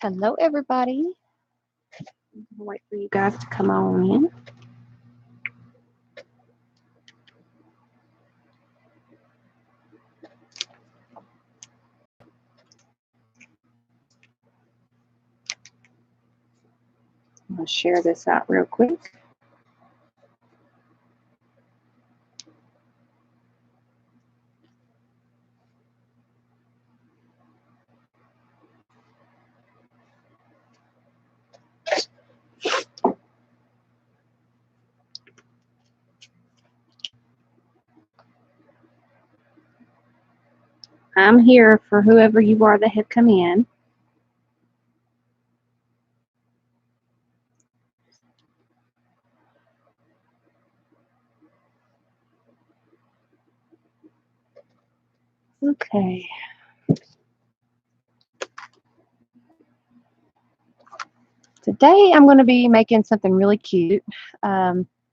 Hello, everybody. Wait for you guys to come on in. I'm going to share this out real quick. I'm here for whoever you are that have come in. Okay. Today I'm going to be making something really cute.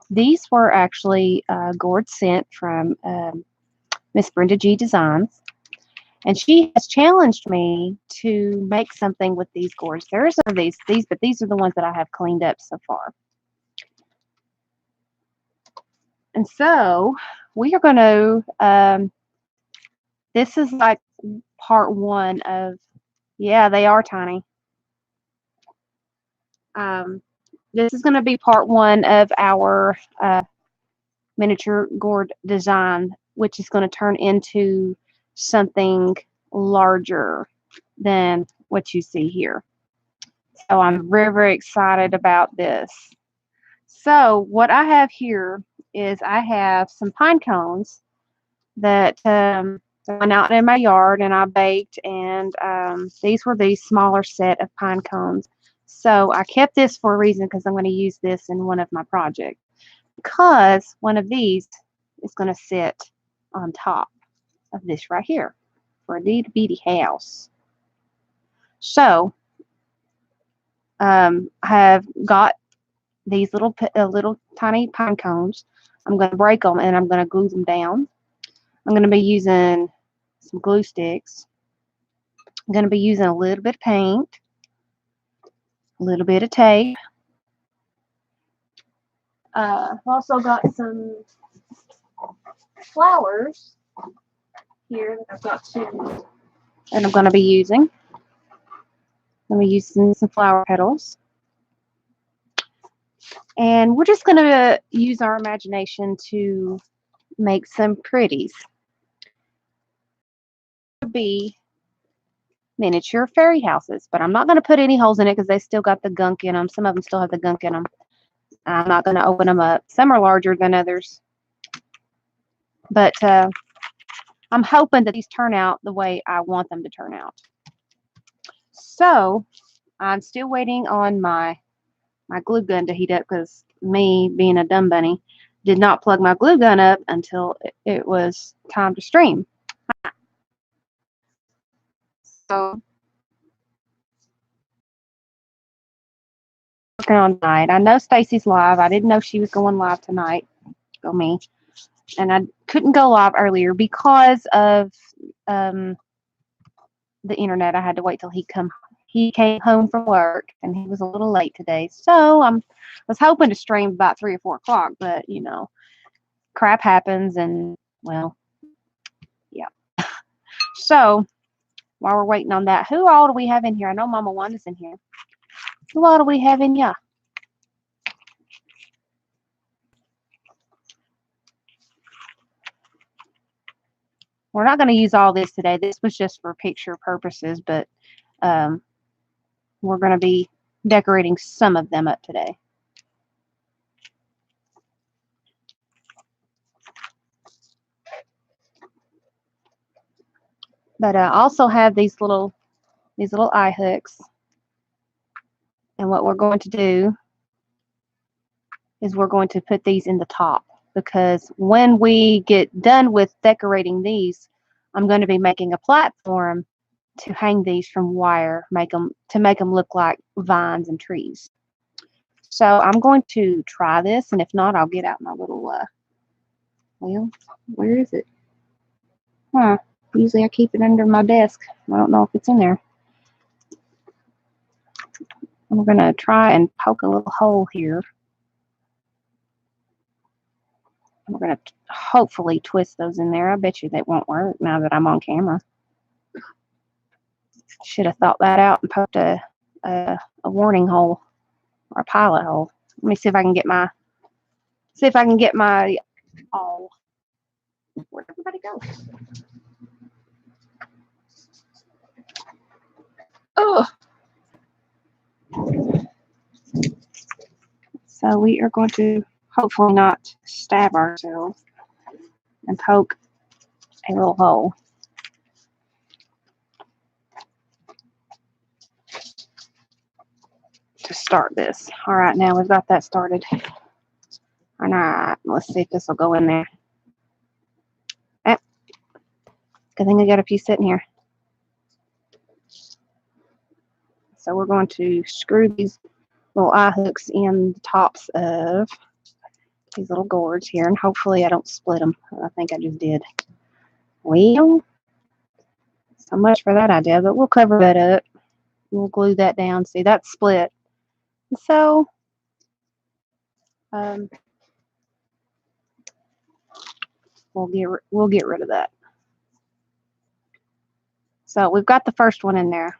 These were actually gourd sent from Miss Brenda G Designs. And she has challenged me to make something with these gourds. There are some of these, but these are the ones that I have cleaned up so far. And so we are going to, this is like part one of, yeah, they are tiny. This is going to be part one of our miniature gourd design, which is going to turn into something larger than what you see here. So I'm very, very excited about this. So what I have here is I have some pine cones that went out in my yard and I baked, and these were the smaller set of pine cones. So I kept this for a reason, because I'm going to use this in one of my projects, because one of these is going to sit on top of this right here for a little bitty house. So I have got these little tiny pine cones. I'm going to break them and I'm going to glue them down. I'm going to be using some glue sticks. I'm going to be using a little bit of paint, a little bit of tape. I've also got some flowers here that I've got two, and I'm going to be using. I'm going to be using some flower petals. And we're just going to use our imagination to make some pretties. Be miniature fairy houses, but I'm not going to put any holes in it because they still got the gunk in them. Some of them still have the gunk in them. I'm not going to open them up. Some are larger than others, but I'm hoping that these turn out the way I want them to turn out. So I'm still waiting on my glue gun to heat up, because me being a dumb bunny did not plug my glue gun up until it was time to stream. So working on tonight. I know Stacy's live. I didn't know she was going live tonight. Go me. And I couldn't go live earlier because of the internet. I had to wait till he came home from work, and he was a little late today. So I was hoping to stream about 3 or 4 o'clock, but you know, crap happens, and well, yeah. So while we're waiting on that, who all do we have in here? I know Mama Wanda's in here. Who all do we have in here? We're not going to use all this today. This was just for picture purposes, but we're going to be decorating some of them up today. But I also have these little eye hooks. And what we're going to do is we're going to put these in the top, because when we get done with decorating these, I'm going to be making a platform to hang these from wire, make them look like vines and trees. So I'm going to try this, and if not, I'll get out my little, well, where is it? Usually I keep it under my desk. I don't know if it's in there. we're going to try and poke a little hole here. We're going to hopefully twist those in there. I bet you they won't work now that I'm on camera. Should have thought that out and poked a warning hole or a pilot hole. Let me see if I can get my awl. Where'd everybody go? Oh. So we are going to hopefully not stab ourselves and poke a little hole. To start this. All right, now we've got that started. All right, let's see if this will go in there. Good thing I got a piece sitting here. So we're going to screw these little eye hooks in the tops of these little gourds here, and hopefully I don't split them. I think I just did. Well, so much for that idea, but we'll cover that up. We'll glue that down. See, that's split. So, we'll get rid of that. So we've got the first one in there,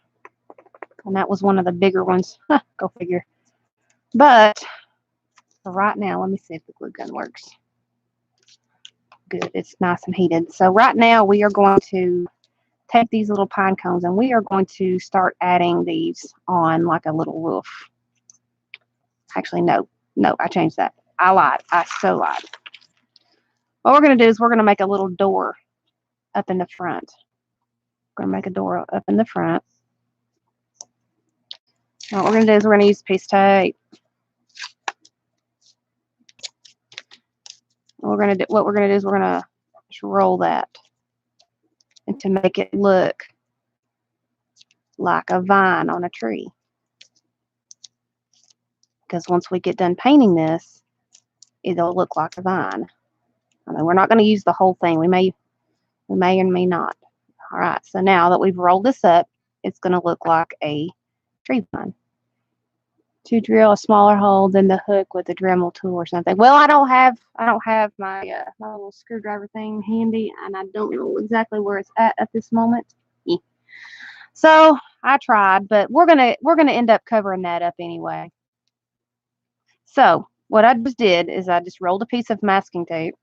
and that was one of the bigger ones. Go figure. But for right now, let me see if the glue gun works. Good, it's nice and heated. So right now we are going to take these little pine cones and we are going to start adding these on like a little roof. Actually, no, I changed that. I lied. I so lied. What we're going to do is we're going to make a little door up in the front. We're going to make a door up in the front. Now what we're going to do is we're going to use a piece of tape. What we're going to do is we're going to just roll that and to make it look like a vine on a tree. Because once we get done painting this, it'll look like a vine. I mean, we're not going to use the whole thing. We may or may not. All right, so now that we've rolled this up, it's going to look like a tree vine. To drill a smaller hole than the hook with a Dremel tool or something. Well, I don't have my my little screwdriver thing handy, and I don't know exactly where it's at this moment. Yeah. So I tried, but we're gonna end up covering that up anyway. So what I just did is I just rolled a piece of masking tape,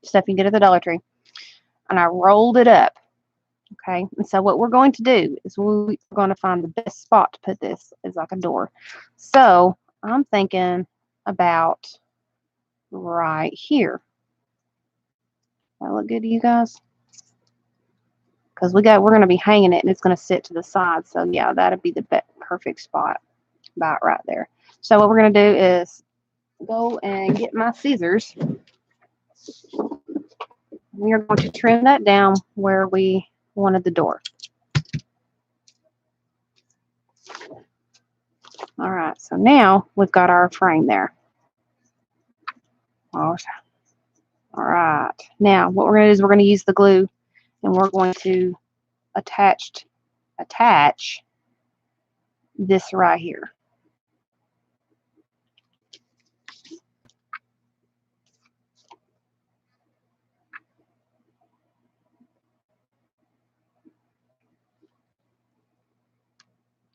stuff you can get at the Dollar Tree, and I rolled it up. Okay, and so what we're going to do is we're going to find the best spot to put this is like a door. So I'm thinking about right here. That look good to you guys? Because we're going to be hanging it and it's going to sit to the side. So yeah, that'd be the perfect spot about right there. So what we're going to do is go and get my scissors. We are going to trim that down where we wanted the door. All right, so now we've got our frame there. All right, now what we're going to do is we're going to use the glue and we're going to attach this right here.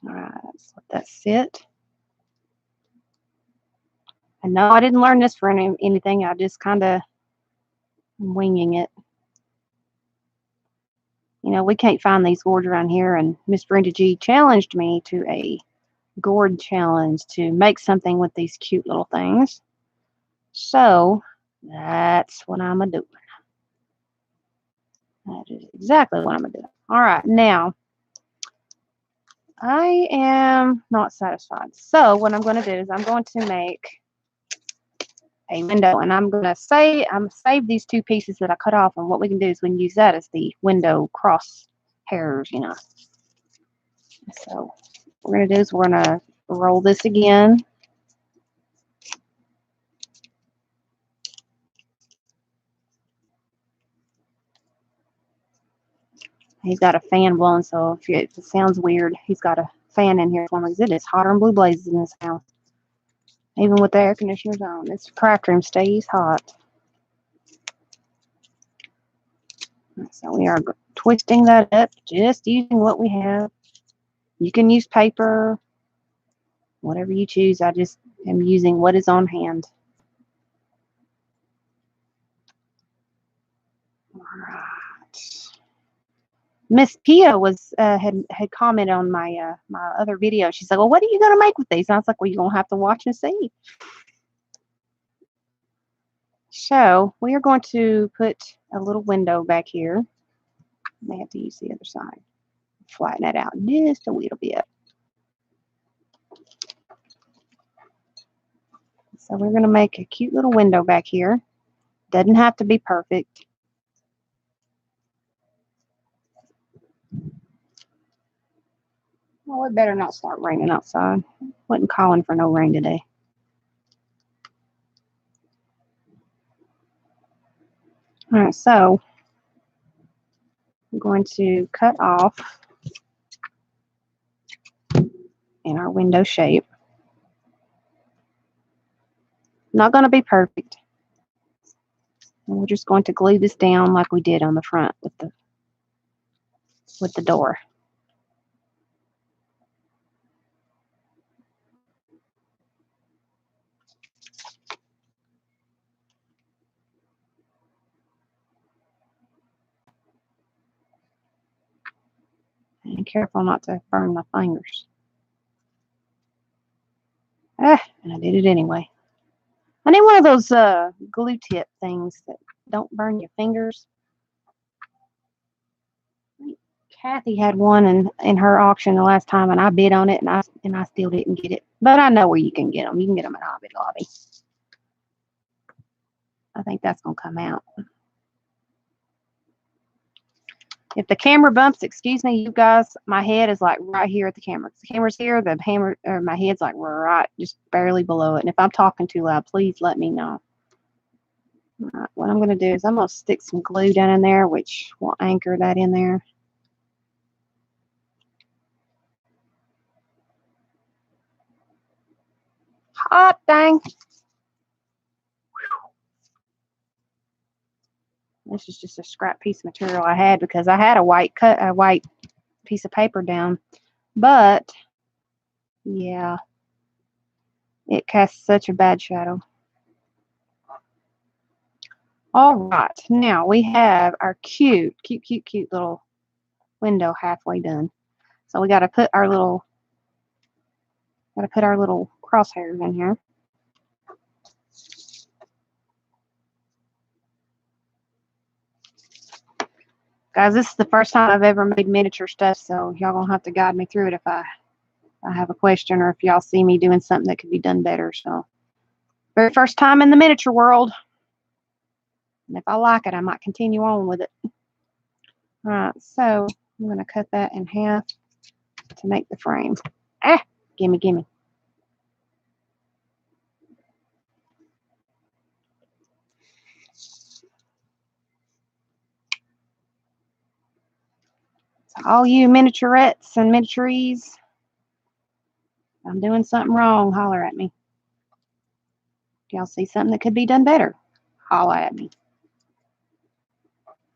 All right, let's let that sit. And no, I didn't learn this for anything. I just kind of winging it. We can't find these gourds around here, and Miss Brenda G challenged me to a gourd challenge to make something with these cute little things. So that's what I'm gonna do. That is exactly what I'm gonna do. All right, now I am not satisfied. So what I'm going to do is I'm going to make a window, and I'm save these two pieces that I cut off, and what we can do is we can use that as the window cross hairs, So what we're going to do is we're going to roll this again. He's got a fan blowing, so if it sounds weird, he's got a fan in here for me because it is hotter than blue blazes in this house. Even with the air conditioners on, this craft room stays hot. So we are twisting that up, just using what we have. You can use paper, whatever you choose. I just am using what is on hand. All right. Miss Pia was had commented on my my other video. She's like, "Well, what are you gonna make with these?" And I was like, "Well, you're gonna have to watch and see." So we are going to put a little window back here. I may have to use the other side. Flatten that out just a little bit. So we're going to make a cute little window back here. Doesn't have to be perfect. Well, it better not start raining outside. Wasn't calling for no rain today. All right, so I'm going to cut off in our window shape. Not going to be perfect. And we're just going to glue this down like we did on the front with the door. And careful not to burn my fingers. And I did it anyway. I need one of those glue tip things that don't burn your fingers. Kathy had one in her auction the last time, and I bid on it, and I still didn't get it. But I know where you can get them. You can get them at Hobby Lobby. I think that's going to come out. If the camera bumps, excuse me, you guys, my head is like right here at the camera. If the camera's here, my head's like right, just barely below it. And if I'm talking too loud, please let me know. All right, what I'm going to do is I'm going to stick some glue down in there, which will anchor that in there. Hot dang. This is just a scrap piece of material I had because I had a white piece of paper down. But yeah, it casts such a bad shadow. All right, now we have our cute little window halfway done. So we got to put our little crosshairs in here. Guys, this is the first time I've ever made miniature stuff, so y'all gonna have to guide me through it if I have a question or if y'all see me doing something that could be done better. So, very first time in the miniature world. And if I like it, I might continue on with it. All right, so I'm going to cut that in half to make the frame. Gimme. So all you miniaturettes and miniaturies, if I'm doing something wrong, holler at me. If y'all see something that could be done better, holler at me.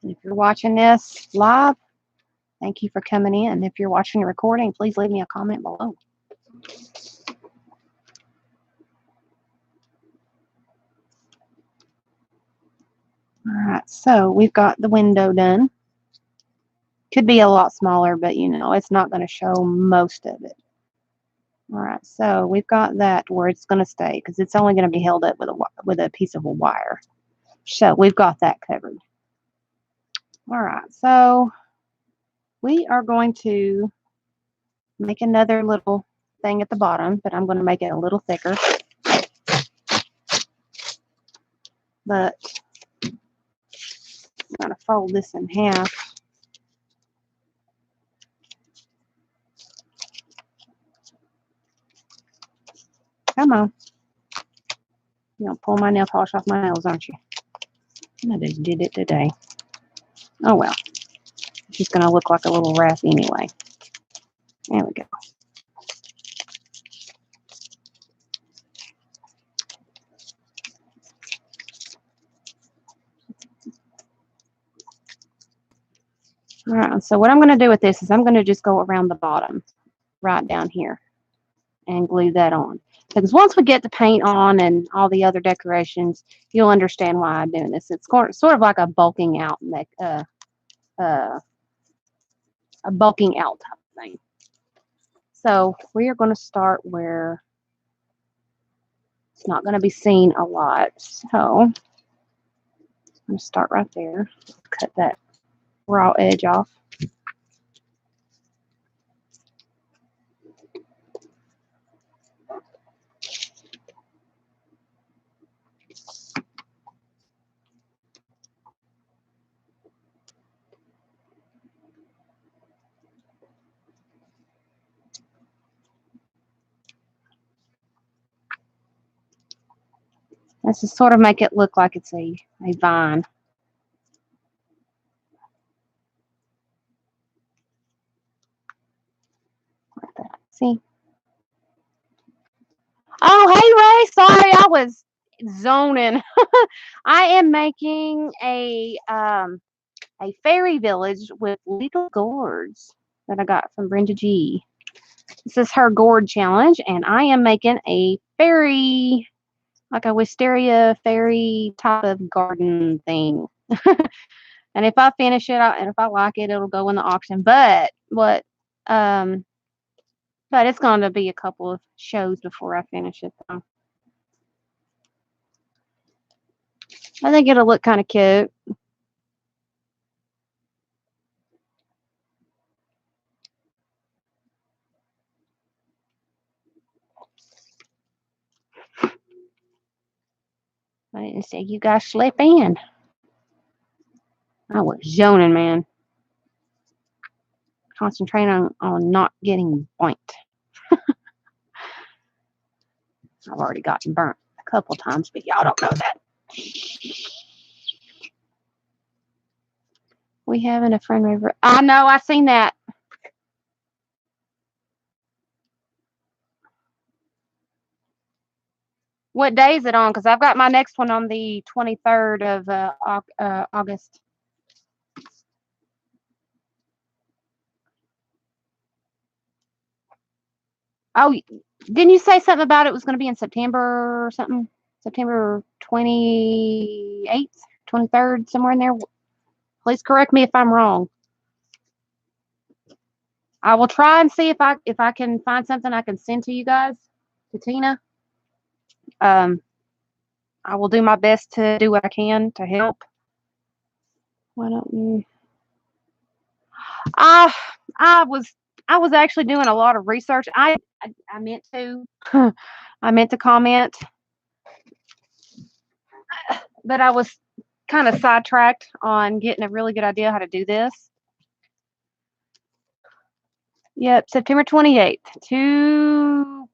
And if you're watching this live, thank you for coming in. If you're watching the recording, please leave me a comment below. All right, so we've got the window done. Could be a lot smaller, but you know, it's not going to show most of it. All right, so we've got that where it's going to stay because it's only going to be held up with a piece of a wire. So we've got that covered. All right, so we are going to make another little thing at the bottom, but I'm going to make it a little thicker. But I'm going to fold this in half. Come on. You're going to pull my nail polish off my nails, aren't you? I just did it today. Oh, well. It's just going to look like a little wrap anyway. There we go. All right, so what I'm going to do with this is I'm going to just go around the bottom right down here and glue that on. Because once we get the paint on and all the other decorations, you'll understand why I'm doing this. It's sort of like a bulking out, uh, a bulking out type of thing. So we are going to start where it's not going to be seen a lot. So I'm going to start right there. Cut that raw edge off. Let's just sort of make it look like it's a vine. Like that. See? Oh, hey, Ray. Sorry, I was zoning. I am making a fairy village with little gourds that I got from Brenda G. This is her gourd challenge, and I am making a fairy, like a wisteria fairy type of garden thing. And if I finish it, and if I like it, it'll go in the auction. Um, but it's going to be a couple of shows before I finish it, though. I think it'll look kind of cute. I didn't say you guys sleep in. I was zoning, man. Concentrating on not getting burnt. I've already gotten burnt a couple times, but y'all don't know that. We having a friend river. I know, I seen that. What day is it on? Because I've got my next one on the 23rd of August. Oh, didn't you say something about it was going to be in September or something? September 28th, 23rd, somewhere in there. Please correct me if I'm wrong. I will try and see if I can find something I can send to you guys, to Tina. I will do my best to do what I can to help. Why don't you? I I was I was actually doing a lot of research. I meant to I meant to comment, but I was kind of sidetracked on getting a really good idea how to do this. Yep, September 28th, 2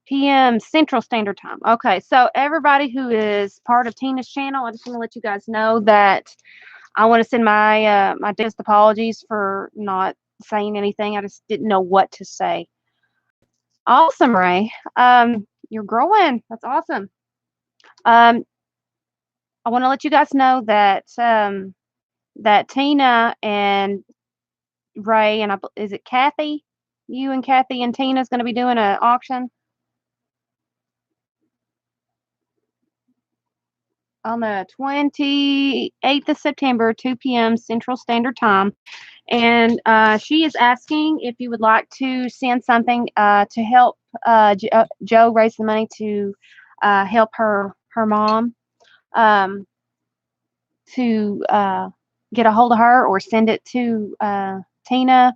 p.m. Central Standard Time. Okay, so everybody who is part of Tina's channel, I just want to let you guys know that I want to send my my deepest apologies for not saying anything. I just didn't know what to say. Awesome, Ray. You're growing. That's awesome. Um, I want to let you guys know that that Tina and Ray and is it Kathy? You and Kathy and Tina is going to be doing an auction on the 28th of September, 2 p.m. Central Standard Time. And she is asking if you would like to send something to help Joe raise the money to help her mom, to get a hold of her or send it to Tina.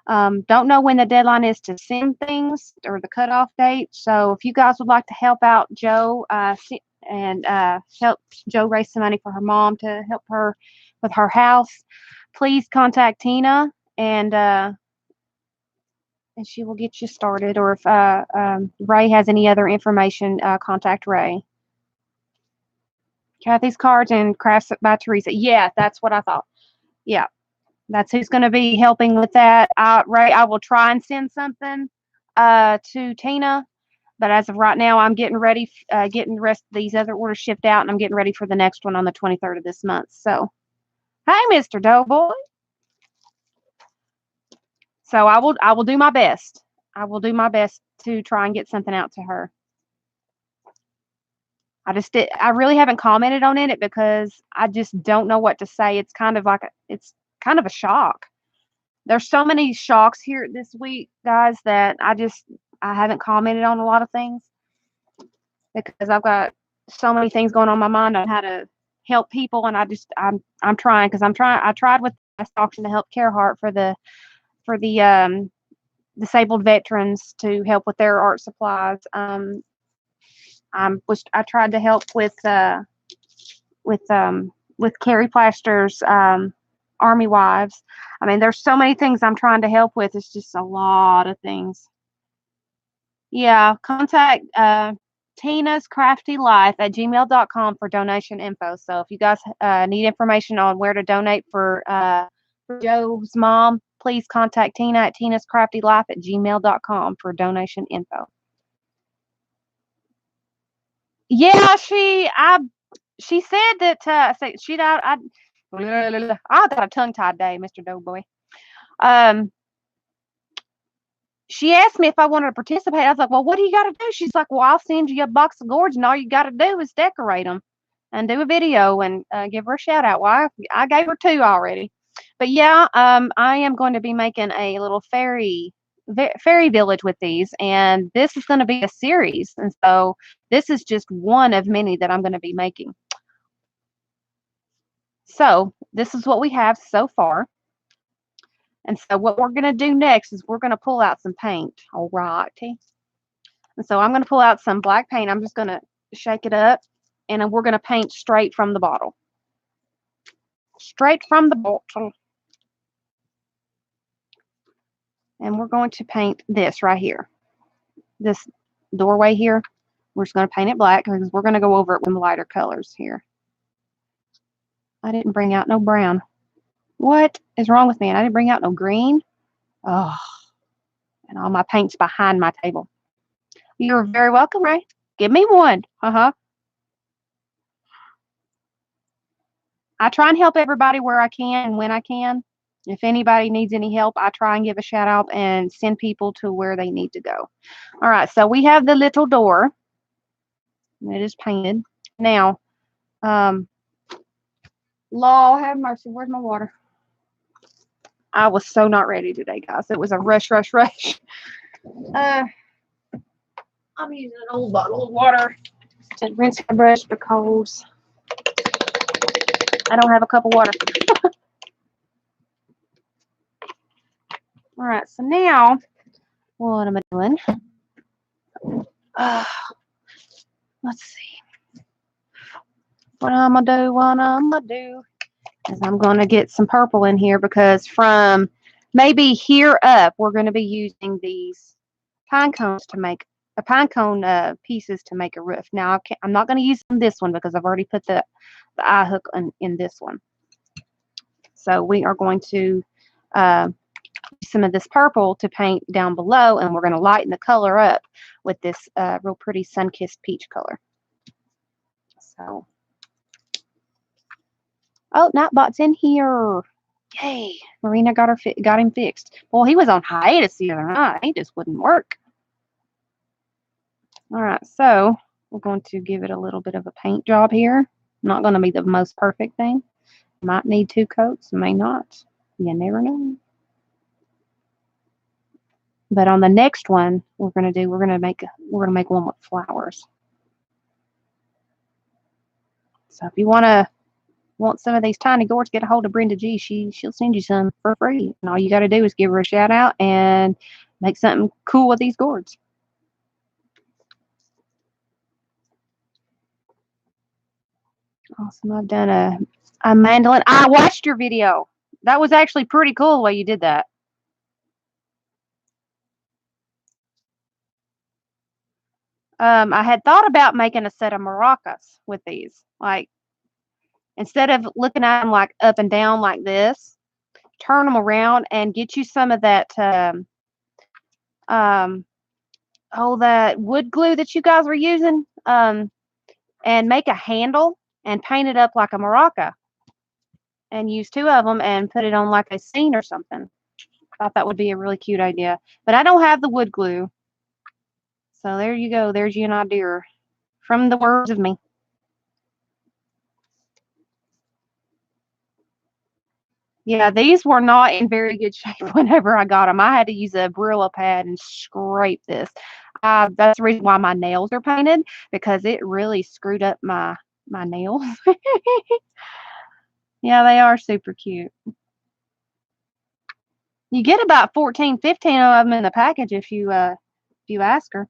Don't know when the deadline is to send things or the cutoff date. So if you guys would like to help out Joe and help Joe raise some money for her mom to help her with her house, please contact Tina and she will get you started. Or if Ray has any other information, contact Ray. Kathy's Cards and Crafts by Teresa. Yeah, that's what I thought. Yeah, that's who's going to be helping with that. Ray, I will try and send something to Tina, but as of right now, I'm getting ready, getting the rest of these other orders shipped out, and I'm getting ready for the next one on the 23rd of this month. So, hey, Mr. Doughboy. So I will do my best. I will do my best to try and get something out to her. I really haven't commented on it because I just don't know what to say. It's kind of like it's kind of a shock. There's so many shocks here this week, guys, that I haven't commented on a lot of things because I've got so many things going on in my mind on how to help people, and I'm trying because I tried with last auction to help CareHeart for the disabled veterans to help with their art supplies. I tried to help with Carrie Plaster's Army Wives. I mean, there's so many things I'm trying to help with. It's just a lot of things. Yeah, contact Tina's Crafty Life at gmail.com for donation info. So if you guys need information on where to donate for Joe's mom, please contact Tina at Tina's Crafty Life at gmail.com for donation info. Yeah, she said that she died. I got a tongue tied day, Mr. Doughboy. She asked me if I wanted to participate. I was like, well, what do you got to do? She's like, well, I'll send you a box of gourds, and all you got to do is decorate them and do a video and give her a shout out. Well, I gave her 2 already. But yeah, I am going to be making a little fairy village with these, and this is going to be a series. And so this is just one of many that I'm going to be making. So this is what we have so far. And so what we're going to do next is we're going to pull out some paint. All righty. And so I'm going to pull out some black paint. I'm just going to shake it up, and we're going to paint straight from the bottle. Straight from the bottle. And we're going to paint this right here. This doorway here. We're just going to paint it black because we're going to go over it with lighter colors here. I didn't bring out no brown. What is wrong with me? And I didn't bring out no green. Oh, and all my paint's behind my table. You're very welcome, Ray. Give me one. I try and help everybody where I can and when I can. If anybody needs any help, I try and give a shout out and send people to where they need to go. All right, so we have the little door. It is painted. Now, Lord have mercy. Where's my water? I was so not ready today, guys. It was a rush. I'm using an old bottle of water to rinse my brush because I don't have a cup of water. All right, so now what am I doing? Let's see. What I'm gonna do is I'm gonna get some purple in here because from maybe here up, we're gonna be using these pine cones to make pine cone pieces to make a roof. Now I'm not gonna use this one because I've already put the eye hook in this one. So we are going to use some of this purple to paint down below, and we're going to lighten the color up with this real pretty sun-kissed peach color. So, oh, Nightbot's in here. Yay! Marina got him fixed. Well, he was on hiatus the other night. He just wouldn't work. All right, so we're going to give it a little bit of a paint job here. Not going to be the most perfect thing. Might need 2 coats, may not. You never know. But on the next one, we're gonna make one with flowers. So if you want some of these tiny gourds, get a hold of Brenda G. She'll send you some for free. And all you got to do is give her a shout out and make something cool with these gourds. Awesome. I've done a mandolin. I watched your video. That was actually pretty cool the way you did that. I had thought about making a set of maracas with these. Like, instead of looking at them like up and down like this, turn them around and get you some of that, that wood glue that you guys were using, and make a handle and paint it up like a maraca and use 2 of them and put it on like a scene or something. thought that would be a really cute idea. But I don't have the wood glue. So there you go. There's you an idea from the words of me. Yeah, these were not in very good shape whenever I got them. I had to use a Brillo pad and scrape this. That's the reason why my nails are painted, because it really screwed up my nails. Yeah, they are super cute. You get about 14, 15 of them in the package if you ask her.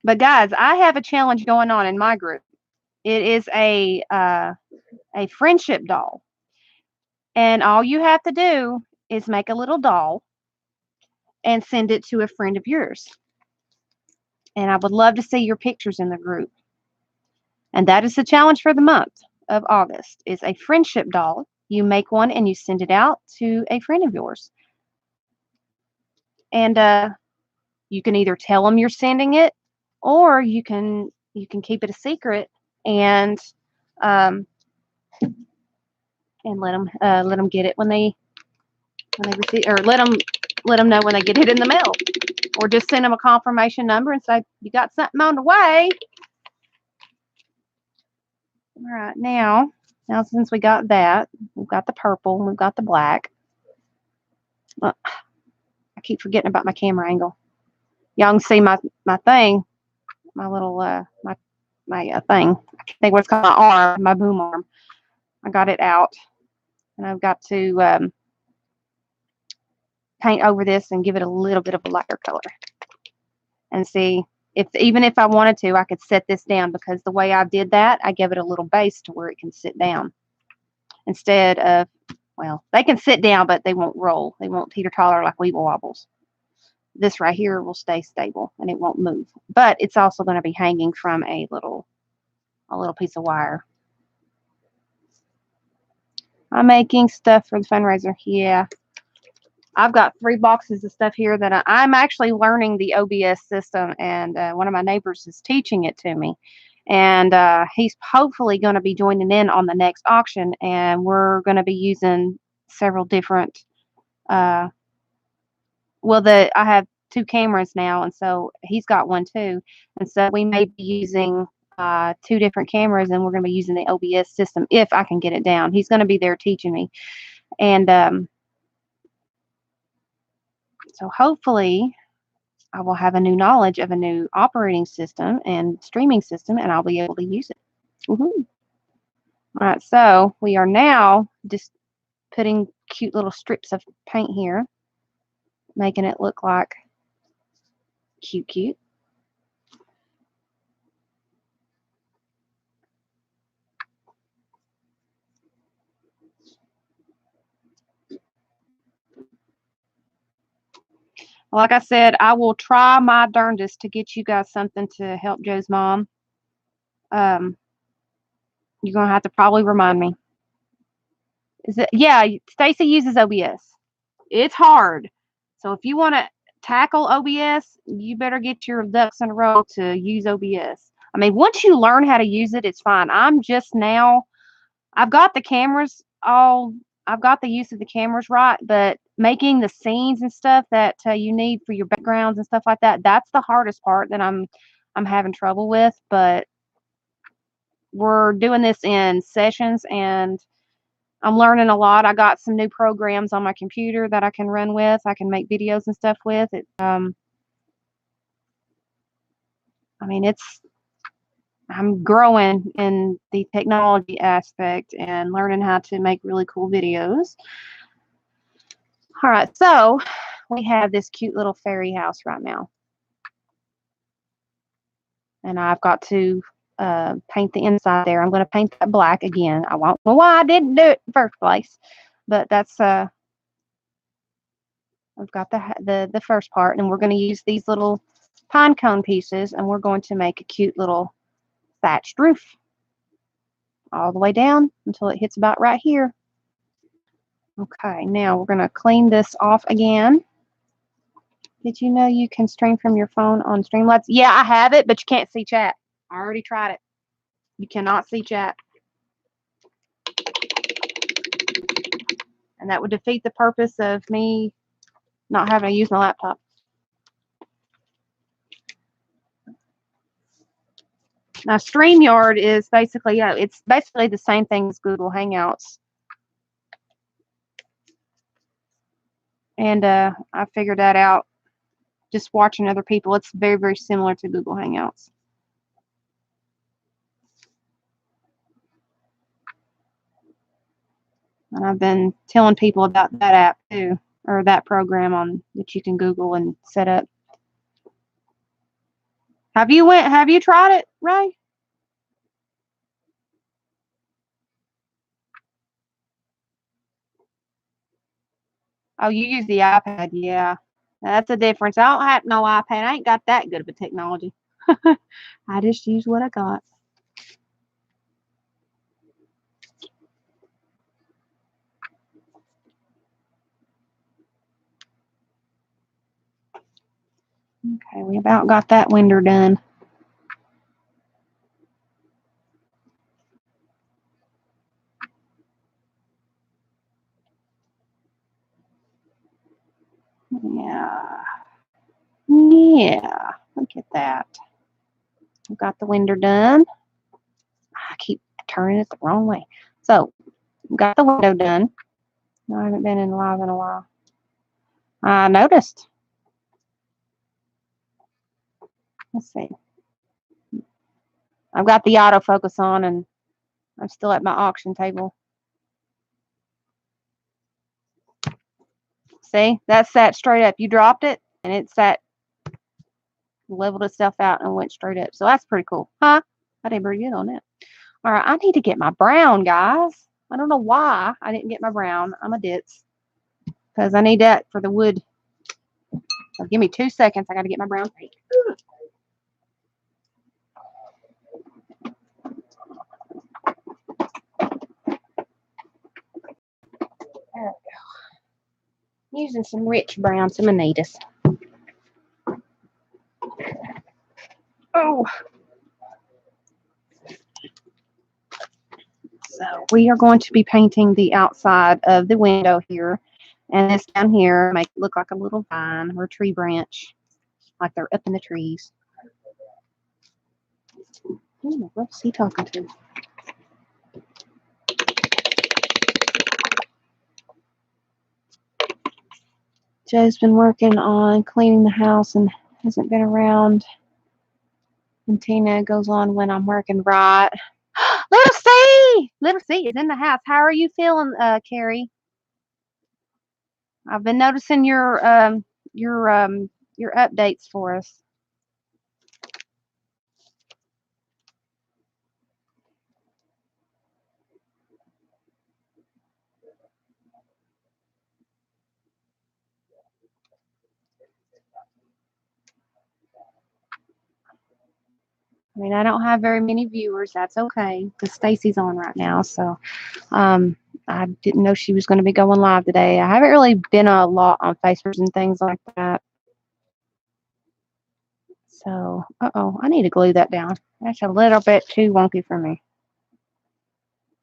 But guys, I have a challenge going on in my group. It is a friendship doll. And all you have to do is make a little doll and send it to a friend of yours. And I would love to see your pictures in the group. And that is the challenge for the month of August, is a friendship doll. You make one and you send it out to a friend of yours. And you can either tell them you're sending it, or you can keep it a secret and let them get it when they receive, or let them know when they get it in the mail, or just send them a confirmation number and say you got something on the way. All right, now since we got that, we've got the purple and we've got the black. I keep forgetting about my camera angle. Y'all can see my thing, my little my thing. I can't think what it's called. My arm, my boom arm. I got it out, and I've got to paint over this and give it a little bit of a lighter color, and see if even if I wanted to, I could set this down, because the way I did that, I gave it a little base to where it can sit down instead of, well, they can sit down, but they won't roll. They won't teeter-totter like weeble wobbles. This right here will stay stable and it won't move, but it's also going to be hanging from a little piece of wire. I'm making stuff for the fundraiser. Yeah, I've got 3 boxes of stuff here that I'm actually learning the OBS system, and one of my neighbors is teaching it to me, and he's hopefully going to be joining in on the next auction, and we're going to be using several different I have 2 cameras now, and so he's got one too, and so we may be using 2 different cameras, and we're going to be using the OBS system if I can get it down. He's going to be there teaching me, and so hopefully I will have a new knowledge of a new operating system and streaming system, and I'll be able to use it. Woohoo. All right, so we are now just putting cute little strips of paint here, making it look like cute. Like I said, I will try my darndest to get you guys something to help Joe's mom. You're gonna have to probably remind me. Is it? Yeah, Stacy uses OBS. It's hard. So if you want to tackle OBS, you better get your ducks in a row to use OBS. I mean, once you learn how to use it, it's fine. I'm just now, I've got the cameras all, I've got the use of the cameras right, but making the scenes and stuff that you need for your backgrounds and stuff like that, that's the hardest part that I'm having trouble with. But we're doing this in sessions, and I'm learning a lot. I got some new programs on my computer that I can run with. I can make videos and stuff with it. I mean, I'm growing in the technology aspect and learning how to make really cool videos. All right, so we have this cute little fairy house right now. And I've got to paint the inside there. I'm going to paint that black again. I won't know why I didn't do it in the first place, but that's I've got the first part, and we're going to use these little pine cone pieces, and we're going to make a cute little thatched roof all the way down until it hits about right here. Okay, now we're going to clean this off again. Did you know you can stream from your phone on Streamlabs? Yeah, I have it, but you can't see chat. I already tried it. You cannot see chat. And that would defeat the purpose of me not having to use my laptop. Now, StreamYard is basically, it's basically the same thing as Google Hangouts. And I figured that out just watching other people. It's very, very similar to Google Hangouts. And I've been telling people about that app too, or that program that you can Google and set up. Have you tried it, Ray? Oh, you use the iPad, yeah. That's a difference. I don't have no iPad. I ain't got that good of a technology. I just use what I got. Okay, we about got that window done. Yeah. Yeah. Look at that. We've got the window done. I keep turning it the wrong way. So, got the window done. I haven't been in live in a while. I noticed. Let's see. I've got the autofocus on and I'm still at my auction table. See, that's sat straight up. You dropped it and it sat, leveled itself out and went straight up. So that's pretty cool. Huh? I didn't bring it on that. All right, I need to get my brown, guys. I don't know why I didn't get my brown. I'm a ditz. Because I need that for the wood. So give me 2 seconds. I got to get my brown paint. There we go. Using some rich brown, some Anitas. Oh. So we are going to be painting the outside of the window here. And this down here, make it look like a little vine or a tree branch. Like they're up in the trees. Ooh, what's he talking to? Joe's been working on cleaning the house and hasn't been around. And Tina goes on when I'm working, right? Little C! Little C is in the house. How are you feeling, Carrie? I've been noticing your updates for us. I mean, I don't have very many viewers. That's okay because Stacy's on right now. So I didn't know she was going to be going live today. I haven't really been a lot on Facebook and things like that. So, I need to glue that down. That's a little bit too wonky for me.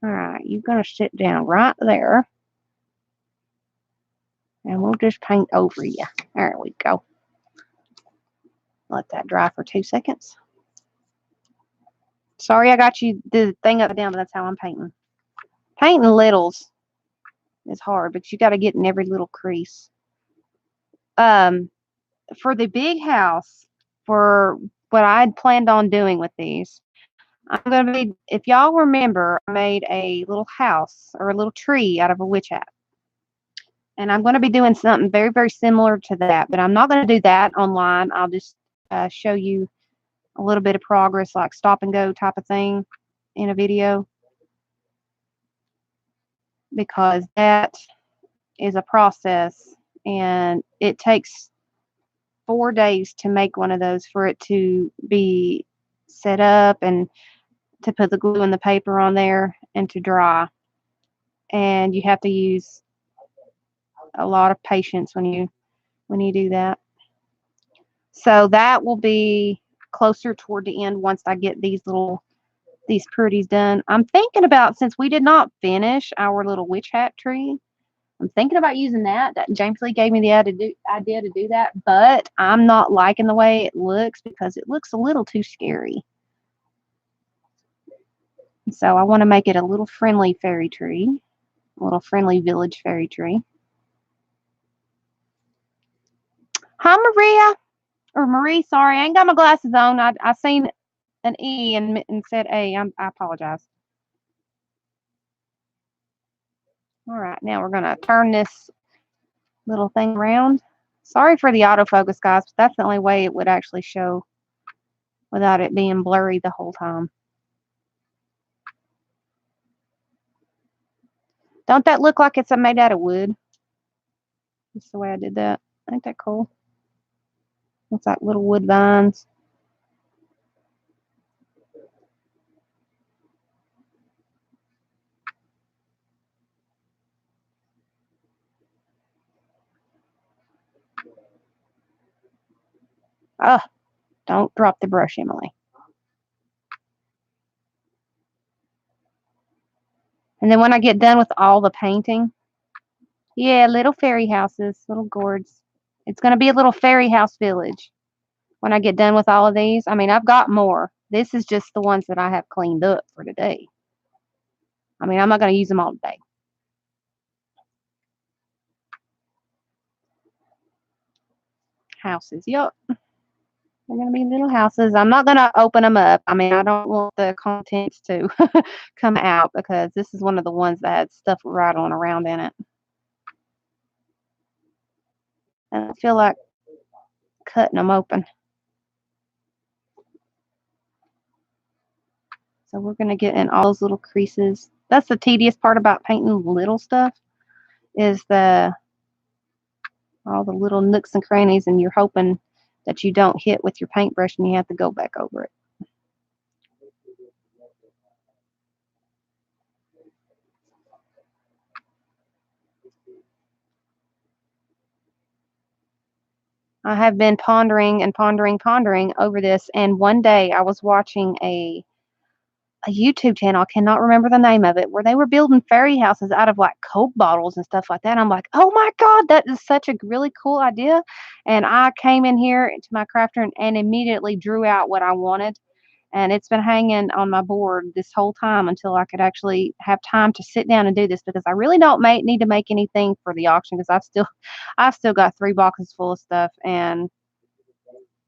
All right, you're going to sit down right there. And we'll just paint over you. There we go. Let that dry for 2 seconds. Sorry I got you the thing up and down, but that's how I'm painting. Painting littles is hard because you got to get in every little crease. For the big house, for what I had planned on doing with these, I'm going to be, if y'all remember, I made a little house or a little tree out of a witch hat. And I'm going to be doing something very, very similar to that, but I'm not going to do that online. I'll just show you a little bit of progress, like stop and go type of thing in a video, because that is a process and it takes 4 days to make one of those for it to be set up and to put the glue and the paper on there and to dry. And you have to use a lot of patience when you do that. So that will be closer toward the end once I get these pretties done. I'm thinking about, since we did not finish our little witch hat tree, I'm thinking about using that. James Lee gave me the idea to do that, but I'm not liking the way it looks because it looks a little too scary. So I want to make it a little friendly fairy tree, a little friendly village fairy tree. Hi, Maria. Or Marie, sorry. I ain't got my glasses on. I seen an E and said A. I apologize. All right, now we're going to turn this little thing around. Sorry for the autofocus, guys, but that's the only way it would actually show without it being blurry the whole time. Don't that look like it's made out of wood? That's the way I did that. Ain't that cool? Looks like little wood vines. Oh, don't drop the brush, Emily. And then when I get done with all the painting, yeah, little fairy houses, little gourds. It's going to be a little fairy house village when I get done with all of these. I mean, I've got more. This is just the ones that I have cleaned up for today. I mean, I'm not going to use them all today. Houses, yep. They're going to be little houses. I'm not going to open them up. I mean, I don't want the contents to come out because this is one of the ones that had stuff rattling around in it. And I feel like cutting them open. So we're going to get in all those little creases. That's the tedious part about painting little stuff is all the little nooks and crannies, and you're hoping that you don't hit with your paintbrush and you have to go back over it. I have been pondering and pondering over this, and one day I was watching a YouTube channel, I cannot remember the name of it, where they were building fairy houses out of like Coke bottles and stuff like that. And I'm like, oh my God, that is such a really cool idea. And I came in here to my crafter and immediately drew out what I wanted. And it's been hanging on my board this whole time until I could actually have time to sit down and do this because I really don't need to make anything for the auction because I've still got 3 boxes full of stuff and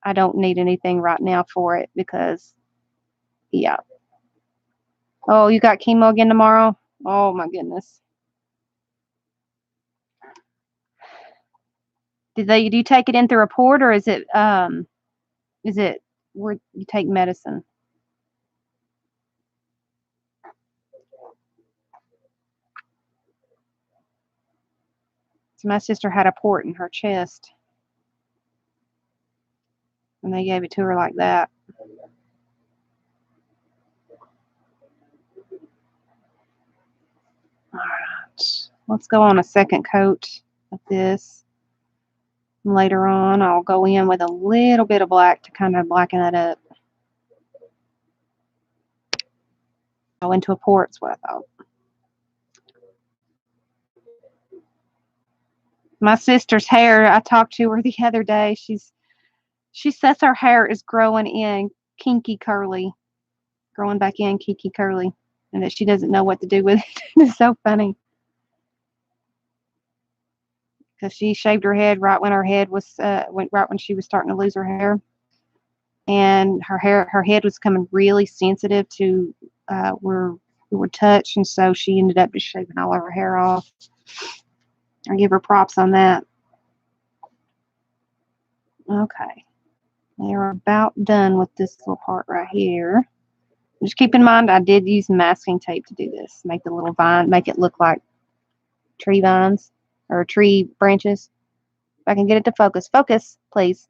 I don't need anything right now for it because, yeah. Oh, you got chemo again tomorrow? Oh my goodness. Do you take it in through a port or is it where you take medicine? So my sister had a port in her chest and they gave it to her like that. All right. Let's go on a second coat of this. Later on, I'll go in with a little bit of black to kind of blacken that up. Go into a port, is what I thought. My sister's hair, I talked to her the other day. She says her hair is growing in kinky curly, growing back in kinky curly, and that she doesn't know what to do with it. It's so funny. Because she shaved her head right when her head was right when she was starting to lose her hair, and her head was becoming really sensitive to where we were touched, and so she ended up just shaving all of her hair off. I give her props on that. Okay, we're about done with this little part right here. Just keep in mind, I did use masking tape to do this. Make the little vine, make it look like tree vines or tree branches. If I can get it to focus. Focus, please.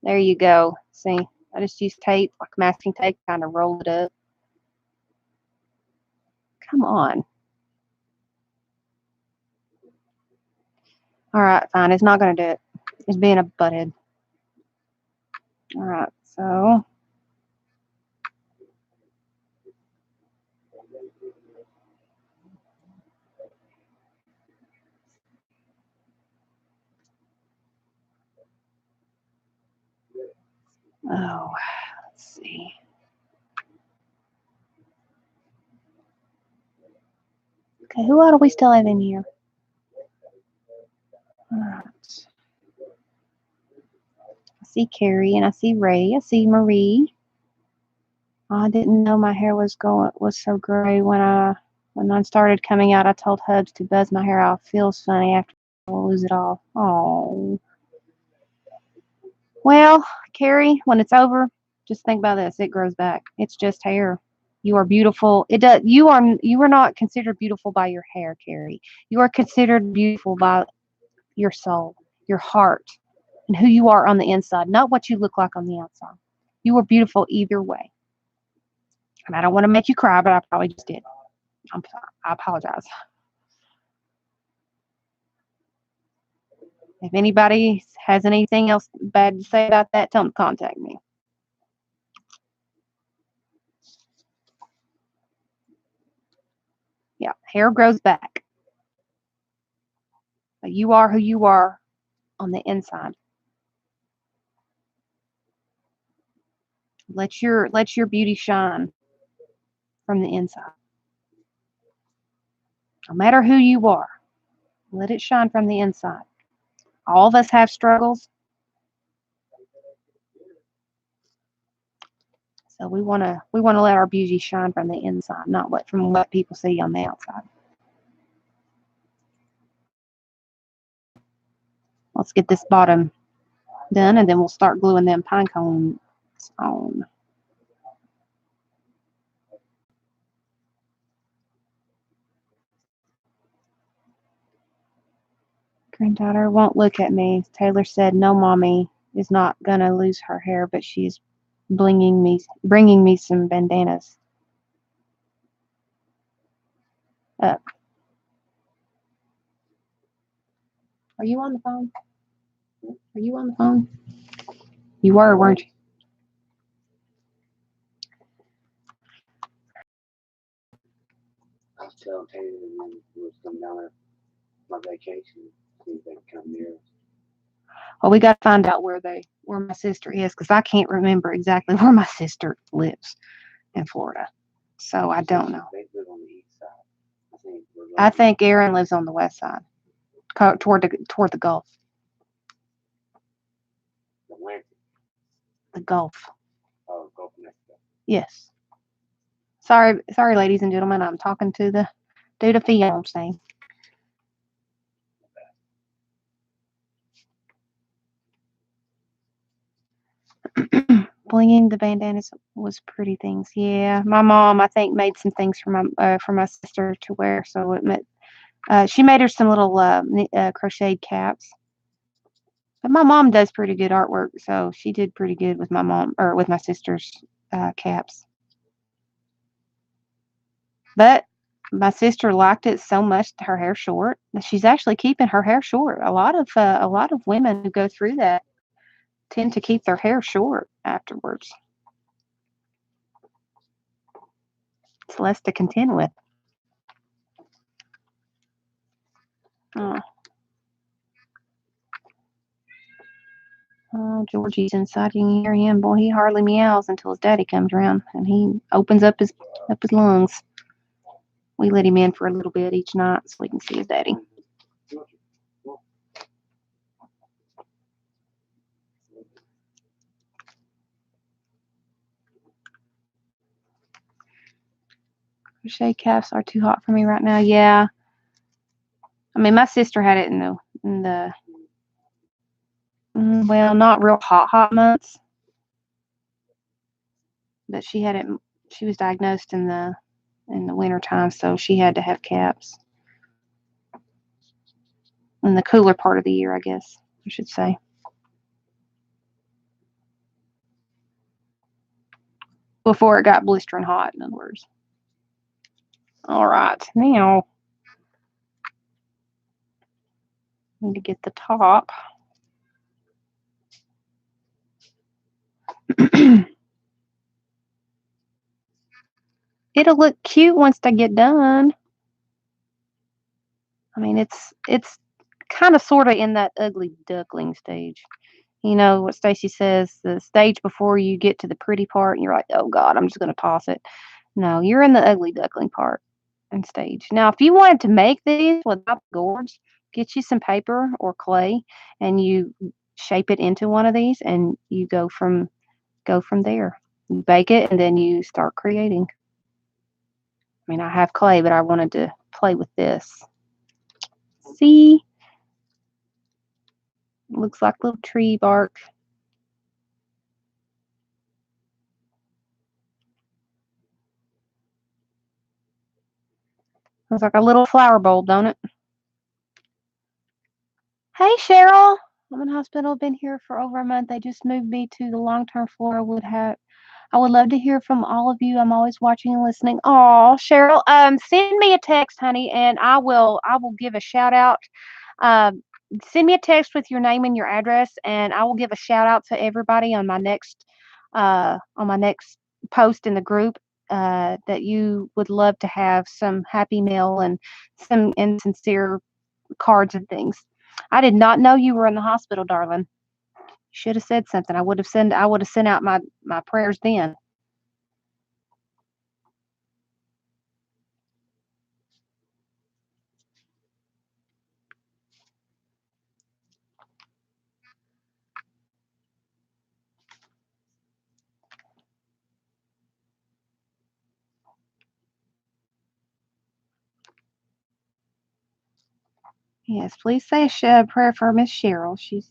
There you go. See, I just used tape, like masking tape, kind of roll it up. Come on. All right, fine. It's not going to do it. It's being a butthead. All right, so Oh, let's see. Okay, who all do we still have in here? All right. I see Carrie and I see Ray. I see Marie. I didn't know my hair was so gray when I started coming out. I told Hubs to buzz my hair off. Feels funny after I'll lose it all. Oh. Well, Carrie, when it's over, just think about this. It grows back. It's just hair. You are beautiful. It does. You are not considered beautiful by your hair, Carrie. You are considered beautiful by your soul, your heart, and who you are on the inside, not what you look like on the outside. You are beautiful either way. And I don't want to make you cry, but I probably just did. I'm sorry. I apologize. If anybody has anything else bad to say about that, tell them to contact me. Yeah, hair grows back. But you are who you are on the inside. Let your beauty shine from the inside. No matter who you are, let it shine from the inside. All of us have struggles. So we wanna let our beauty shine from the inside, not from what people see on the outside. Let's get this bottom done, and then we'll start gluing them pine cones on. Granddaughter won't look at me. Taylor said, "No, mommy is not gonna lose her hair, but she's bringing me some bandanas." Up. Are you on the phone? Are you on the phone? You were, weren't you? I was telling Taylor when we was coming down there my vacation, see if they can come near us. Well, we got to find out where my sister is, because I can't remember exactly where my sister lives in Florida. So I don't know. They live on the east side. I think Aaron lives on the west side, toward the Gulf. The Gulf. Oh, Gulf of Mexico. Yes. Sorry, ladies and gentlemen. I'm talking to the fiance. Blinging the bandanas was pretty things. Yeah, my mom, I think, made some things for my sister to wear. So she made her some little crocheted caps. But my mom does pretty good artwork, so she did pretty good with my sister's caps. But my sister liked it so much, her hair short, that she's actually keeping her hair short. A lot of women who go through that tend to keep their hair short afterwards. It's less to contend with. Oh. Oh, Georgie's inside. You can hear him. Boy, he hardly meows until his daddy comes around, and he opens up his lungs. We let him in for a little bit each night so we can see his daddy. Crochet caps are too hot for me right now. Yeah. I mean, my sister had it in the well, not real hot months, but she had it. She was diagnosed in the winter time, so she had to have caps in the cooler part of the year, I guess I should say. Before it got blistering hot, in other words. All right, now need to get the top. It'll look cute once they get done. I mean, it's kind of sort of in that ugly duckling stage. You know what Stacy says, the stage before you get to the pretty part, and you're like, oh God, I'm just going to toss it. No, you're in the ugly duckling part and stage. Now, if you wanted to make these without the gourds, get you some paper or clay, and you shape it into one of these, and you go from there. You bake it, and then you start creating. I mean, I have clay, but I wanted to play with this. See, looks like little tree bark. Looks like a little flower bulb, don't it? Hey, Cheryl. I'm in hospital. I've been here for over a month. They just moved me to the long-term floor. I would love to hear from all of you. I'm always watching and listening. Oh, Cheryl, send me a text, honey, and I will give a shout out. Um, Send me a text with your name and your address, and I will give a shout out to everybody on my next post in the group. That you would love to have some happy mail and some insincere cards and things. I did not know you were in the hospital, darling. Should have said something. I would have sent out my prayers then. Yes, please say a prayer for Miss Cheryl. She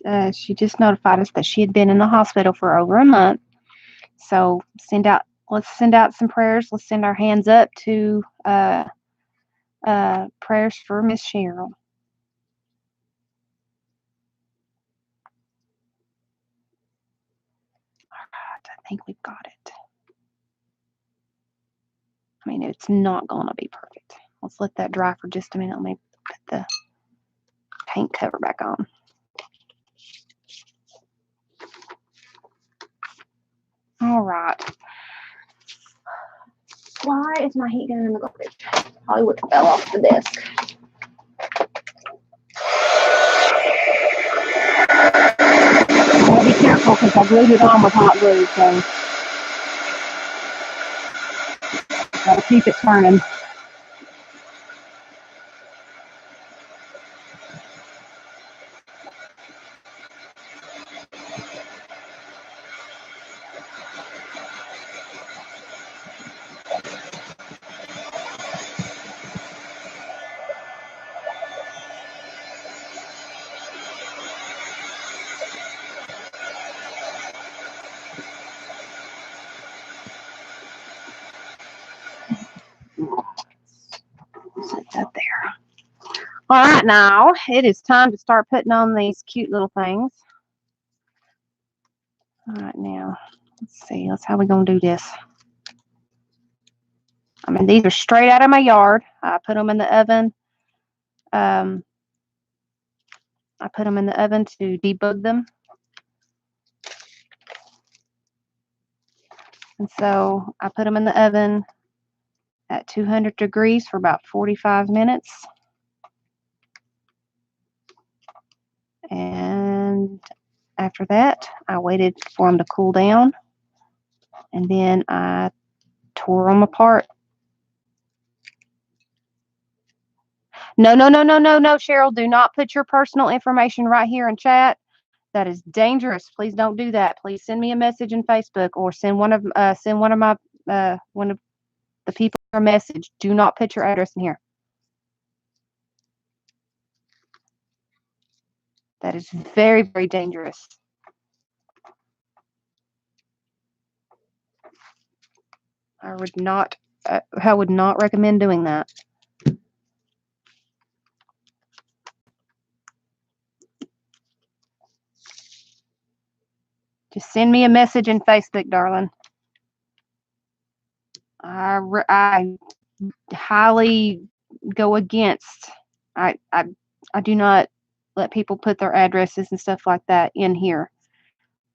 just notified us that she had been in the hospital for over a month. So let's send out some prayers. Let's send our hands up to prayers for Miss Cheryl. All right, I think we've got it. I mean, it's not going to be perfect. Let's let that dry for just a minute. Let me put the paint cover back on. All right. Why is my heat gun in the garbage? Hollywood fell off the desk. Gotta be careful because I glued it on with hot glue, so gotta keep it turning. Set that there. All right, now it is time to start putting on these cute little things. All right, now let's see. That's how we gonna do this. I mean, these are straight out of my yard. I put them in the oven. Um, I put them in the oven to debug them. And so I put them in the oven at 200 degrees for about 45 minutes. And after that, I waited for them to cool down. And then I tore them apart. No, no, no, no, no, no, Cheryl. Do not put your personal information right here in chat. That is dangerous. Please don't do that. Please send me a message in Facebook or send one of one of the people a message. Do not put your address in here. That is very, very dangerous. I would not recommend doing that. Just send me a message in Facebook, darling. I highly go against. I do not let people put their addresses and stuff like that in here.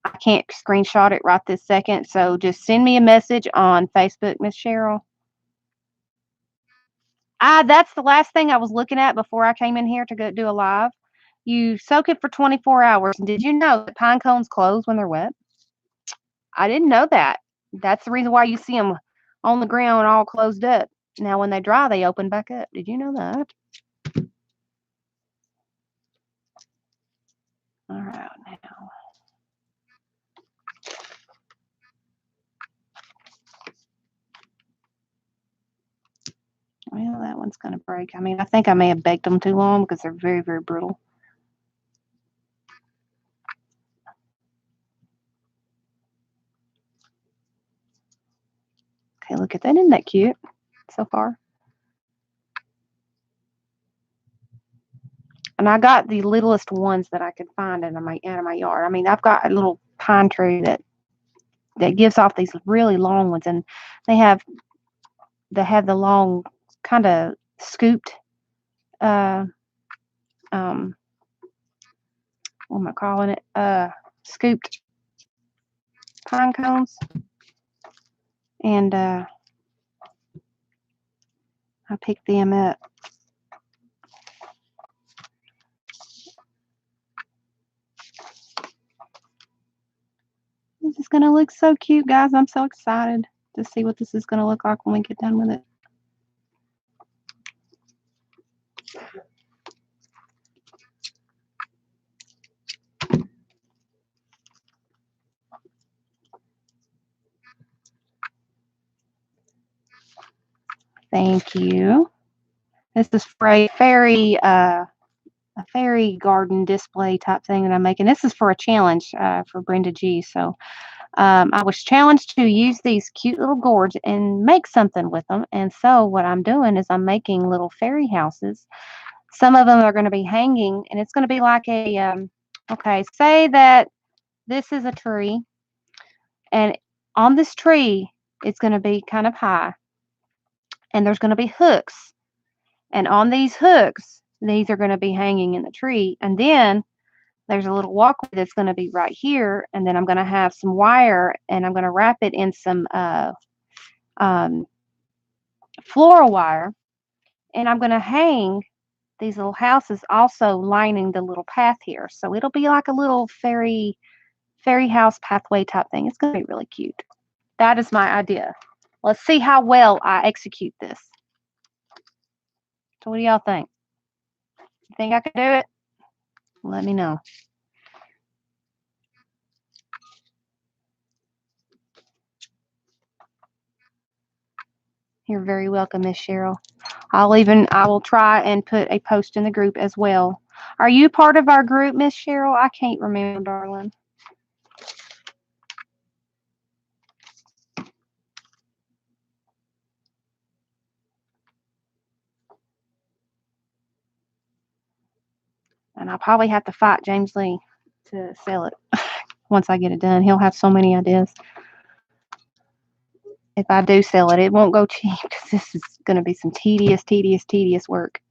I can't screenshot it right this second, so just send me a message on Facebook, Miss Cheryl. That's the last thing I was looking at before I came in here to go do a live. You soak it for 24 hours. And did you know that pine cones close when they're wet? I didn't know that. That's the reason why you see them on the ground all closed up. Now, when they dry, they open back up. Did you know that? All right, now. Well, that one's going to break. I mean, I think I may have baked them too long because they're very, very brittle. Okay, look at that. Isn't that cute so far? And I got the littlest ones that I could find out of my yard. I mean, I've got a little pine tree that gives off these really long ones, and they have the long kind of scooped uh what am I calling it? Scooped pine cones, and I picked them up. This is gonna look so cute, guys. I'm so excited to see what this is gonna look like when we get done with it. Thank you. This is for a fairy garden display type thing that I'm making. This is for a challenge for Brenda G. So I was challenged to use these cute little gourds and make something with them. And so what I'm doing is I'm making little fairy houses. Some of them are going to be hanging, and it's going to be like okay, say that this is a tree, and on this tree, it's going to be kind of high, and there's going to be hooks. And on these hooks, these are going to be hanging in the tree. And then there's a little walkway that's going to be right here. And then I'm going to have some wire, and I'm going to wrap it in some um, floral wire. And I'm going to hang these little houses also lining the little path here. So it'll be like a little fairy house pathway type thing. It's going to be really cute. That is my idea. Let's see how well I execute this. So what do y'all think? You think I can do it? Let me know. You're very welcome, Miss Cheryl. I will try and put a post in the group as well. Are you part of our group, Miss Cheryl? I can't remember, darling. And I'll probably have to fight James Lee to sell it once I get it done. He'll have so many ideas. If I do sell it, it won't go cheap because this is going to be some tedious work.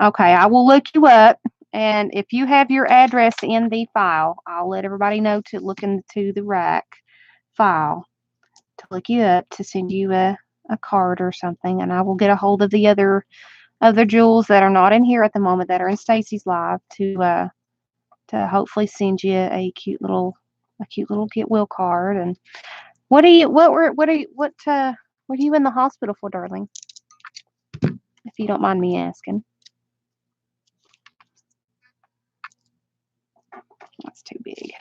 Okay, I will look you up. And if you have your address in the file, I'll let everybody know to look into the rack file to look you up to send you a card or something. And I will get a hold of the other jewels that are not in here at the moment that are in Stacy's live to hopefully send you a cute little get well card. And what are you in the hospital for, darling? If you don't mind me asking. That's too big.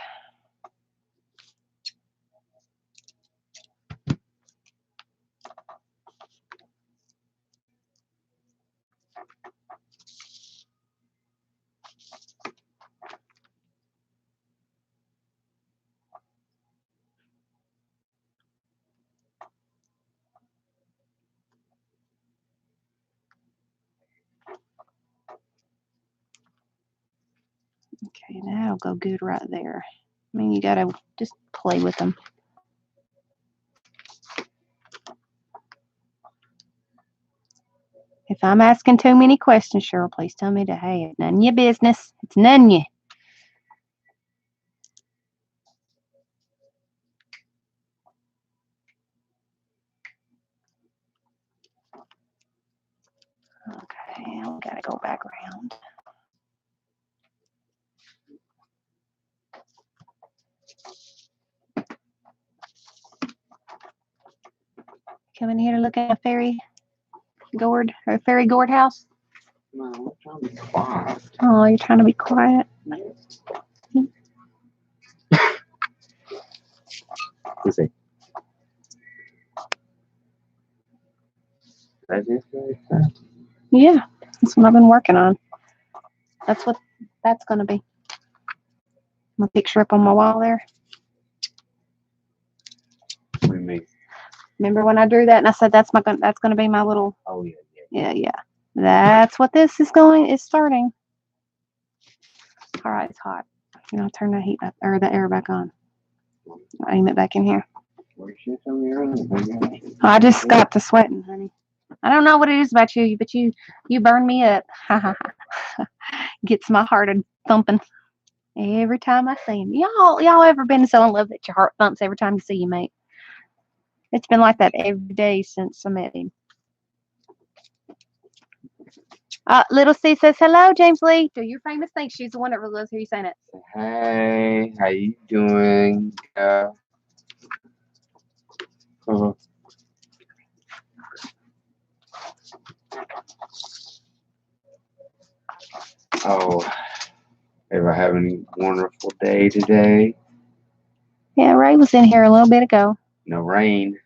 Okay, that'll go good right there. I mean, you gotta just play with them. If I'm asking too many questions, Cheryl, please tell me to, hey, it's none of your business. It's none of you. Okay, we gotta go back around. Come in here to look at a fairy gourd house. No, I'm trying to be quiet. Oh, you're trying to be quiet. Let's see. That's it. Yeah, that's what I've been working on. That's what that's gonna be. My picture up on my wall there. What do you mean? Remember when I drew that and I said that's gonna be my little. Oh yeah. Yeah. That's what this is starting. All right, it's hot. You know, turn the heat up or the air back on. Aim it back in here. I just got to sweating, honey. I don't know what it is about you, but you burn me up. Gets my heart a thumping every time I see him. Y'all ever been so in love that your heart thumps every time you see your mate? It's been like that every day since I met him. Little C says, hello, James Lee. Do your famous thing. She's the one that really loves hear you saying it. Hey, how you doing? Oh, ever having a wonderful day today? Yeah, Ray was in here a little bit ago. No rain.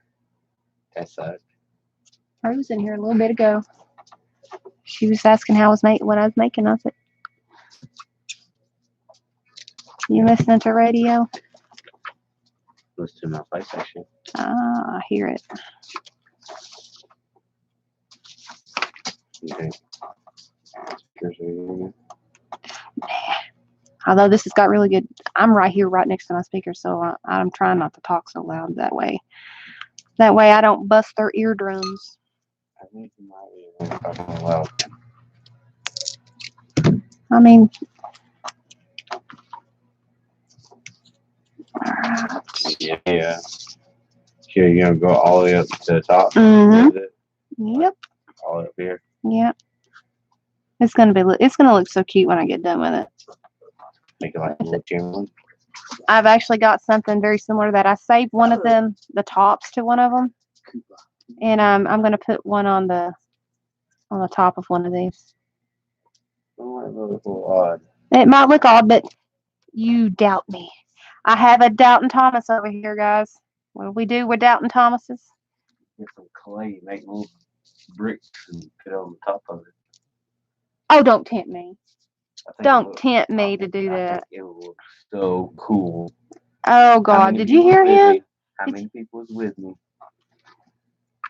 That sucks. Ray was in here a little bit ago. She was asking what I was making. I said, you listening to radio? Listen to my PlayStation. Ah, I hear it. Okay. Although this has got really good, I'm right here, right next to my speaker, so I'm trying not to talk so loud that way. That way I don't bust their eardrums. I think you might be talking loud. I mean, Yeah. Sure, you're gonna go all the way up to the top. Mm-hmm. Yep. All up here. Yep. It's gonna look so cute when I get done with it. Make it like a little channel. I've actually got something very similar to that. I saved one of them, the tops to one of them, and I'm gonna put one on the top of one of these. Oh, it looks a little odd. It might look odd, but you doubt me. I have a Doubting Thomas over here, guys. What do we do with Doubting Thomases? Get some clay, make little bricks, and put it on the top of it. Oh, don't tempt me. Don't tempt me to do that. It would look so cool. Oh, God. Did you hear him? How many people was with me?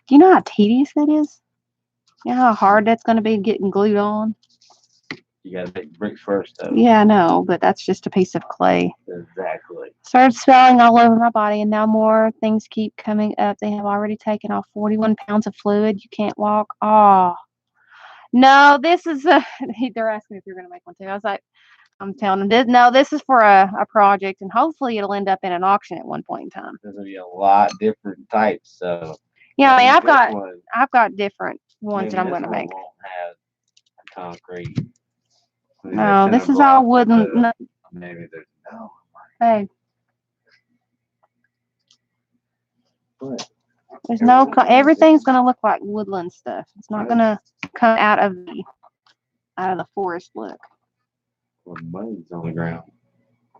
Do you know how tedious that is? You know how hard that's going to be getting glued on? You got to make bricks first, though. Yeah, I know, but that's just a piece of clay. Exactly. Started swelling all over my body, and now more things keep coming up. They have already taken off 41 pounds of fluid. You can't walk. Oh. No, this is they're asking if you're going to make one too. I was like, I'm telling them, this is for a project, and hopefully it'll end up in an auction at one point in time. There's going to be a lot of different types, so. Yeah, I mean, I've got different ones that I'm going to make. Won't have a concrete. No, this is all wooden. Maybe there's no. Hey. What? There's no. Everything's going to look like woodland stuff. It's not going to come out of the forest look. Or mud's on the ground.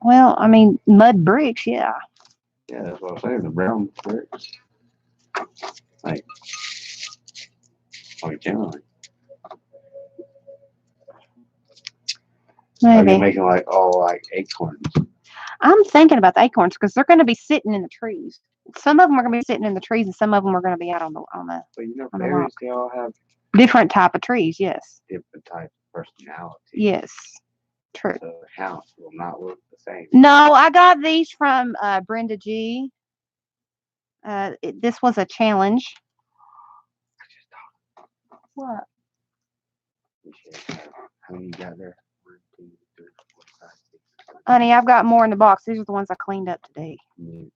Well, I mean, mud bricks, yeah. Yeah, that's what I'm saying. The brown bricks. Like generally. Maybe. Are you making like acorns? I'm thinking about the acorns because they're going to be sitting in the trees. Some of them are going to be sitting in the trees, and some of them are going to be out on the. But you know, berries they all have different type of trees. Yes. Different type of personality. Yes. True. So the house will not look the same. No, I got these from Brenda G. This was a challenge. What? How many you got there? 1, 2, 3, 4, 5, 6, 7. Honey, I've got more in the box. These are the ones I cleaned up today. Mm-hmm.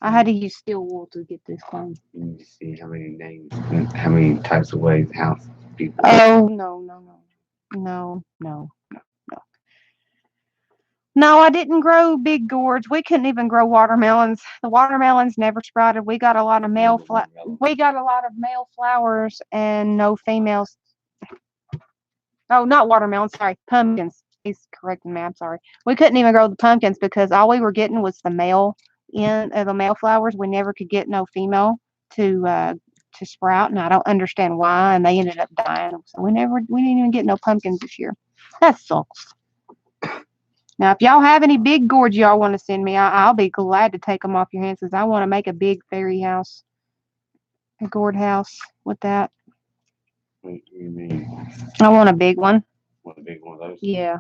I had to use steel wool to get this clean. You need to see how many names, how many types of ways house people. Oh, no. No, I didn't grow big gourds. We couldn't even grow watermelons. The watermelons never sprouted. We got a lot of we got a lot of male flowers and no females. Oh, not watermelons. Sorry, pumpkins. He's correcting me. I'm sorry. We couldn't even grow the pumpkins because all we were getting was the male flowers. We never could get no female to sprout, and I don't understand why. And they ended up dying. So we didn't even get no pumpkins this year. That sucks. Now, if y'all have any big gourds y'all want to send me, I'll be glad to take them off your hands because I want to make a big fairy house, a gourd house with that. What do you mean? I want a big one. What, a big one of those? Yeah.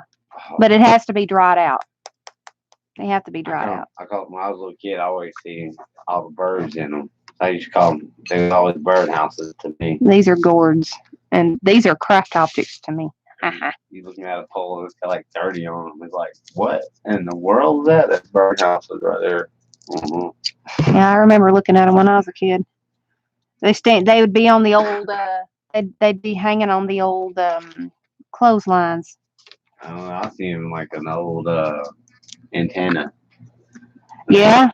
But it has to be dried out. They have to be dried out. When I was a little kid, I always see all the birds in them. I used to call them, they was always bird houses to me. These are gourds, and these are craft objects to me. You looking at a pole and it's got like 30 on them. It's like, what in the world is that? That's bird houses right there. Mm-hmm. Yeah, I remember looking at them when I was a kid. They would be on the old, they'd be hanging on the old clotheslines. I see them like an old antenna. Yeah.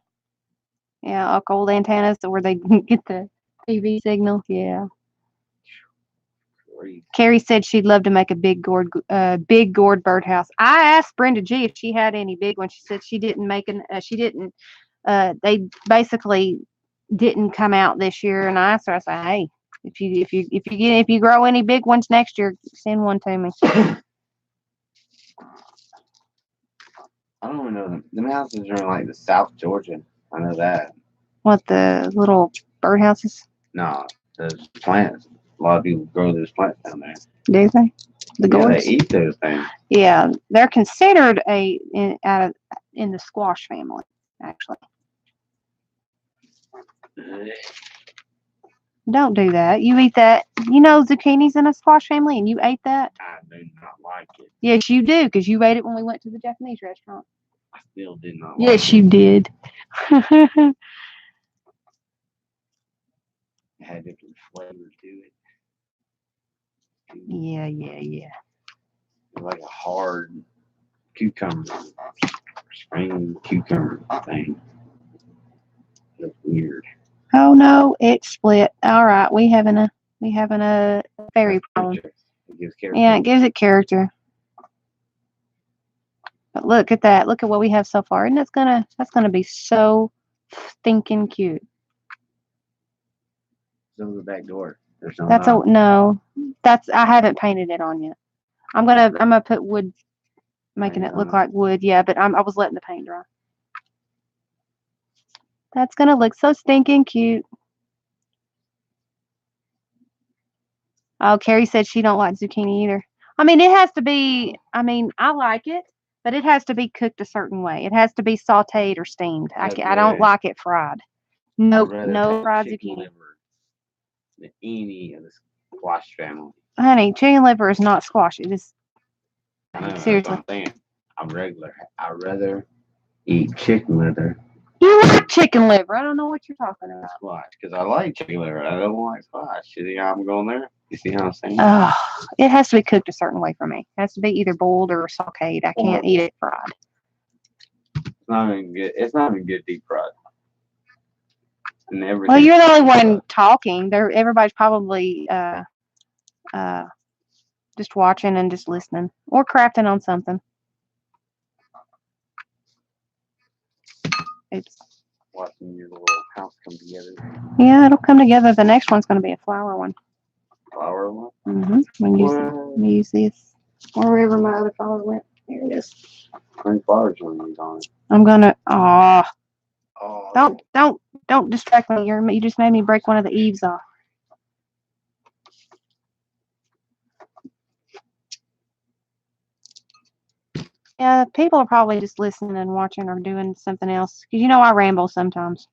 Yeah, like old antennas where they get the TV signal. Yeah. Great. Carrie said she'd love to make a big gourd birdhouse. I asked Brenda G if she had any big ones. She said she didn't make they basically didn't come out this year. And I asked her, I said, hey, if you grow any big ones next year, send one to me. I don't even know them. Them houses are in like the South Georgia. I know that. What, the little birdhouses? No, those plants. A lot of people grow those plants down there. Do they? The gourds? They eat those things. Yeah, they're considered in the squash family, actually. Don't do that. You eat that. You know zucchini's in a squash family, and you ate that? I do not like it. Yes, you do, because you ate it when we went to the Japanese restaurant. I still did not like it. Yes, you did. It had different flavor to it. Yeah. It was like a hard cucumber, spring cucumber thing. That's weird. Oh no, it split. All right, we having a fairy problem. It gives character. Yeah, it gives it character. But look at that. Look at what we have so far. And that's gonna be so stinking cute. So the back door. I haven't painted it on yet. I'm gonna put wood, making it look like wood. Yeah, but I was letting the paint dry. That's gonna look so stinking cute. Oh, Carrie said she don't like zucchini either. I mean, it has to be. I mean, I like it, but it has to be cooked a certain way. It has to be sautéed or steamed. I don't like it fried. Nope, no fried zucchini. Liver than any of the squash family. Honey, chicken liver is not squash. It is. Seriously. I'm regular. I'd rather eat chicken liver. You like chicken liver? I don't know what you're talking about. Squash, because I like chicken liver. I don't like squash. You think I'm going there? You see how I'm saying? Oh, it has to be cooked a certain way for me. It has to be either boiled or sautéed. I can't eat it fried. It's not even good. It's not even good deep fried. And everything. Well, you're the only one talking. Everybody's probably just watching and just listening or crafting on something. It's watching your little house come together. Yeah, it'll come together. The next one's going to be a flower one. Flower one? Mm-hmm. Use this. Wherever my other flower went. There it is. Green flowers on it. I'm gonna. Don't distract me. You just made me break one of the eaves off. Yeah, people are probably just listening and watching or doing something else. Because I ramble sometimes.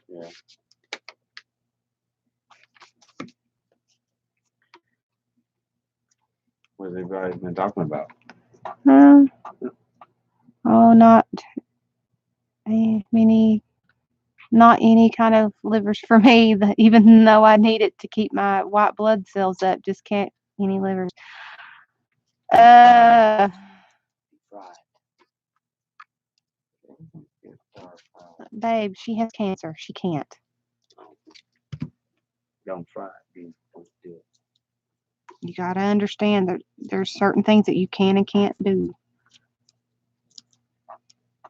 Yeah. What have everybody been talking about? Not any kind of livers for me. Even though I need it to keep my white blood cells up, just can't any livers. Babe, she has cancer. She can't. Don't try it. Don't do it. You got to understand that there's certain things that you can and can't do.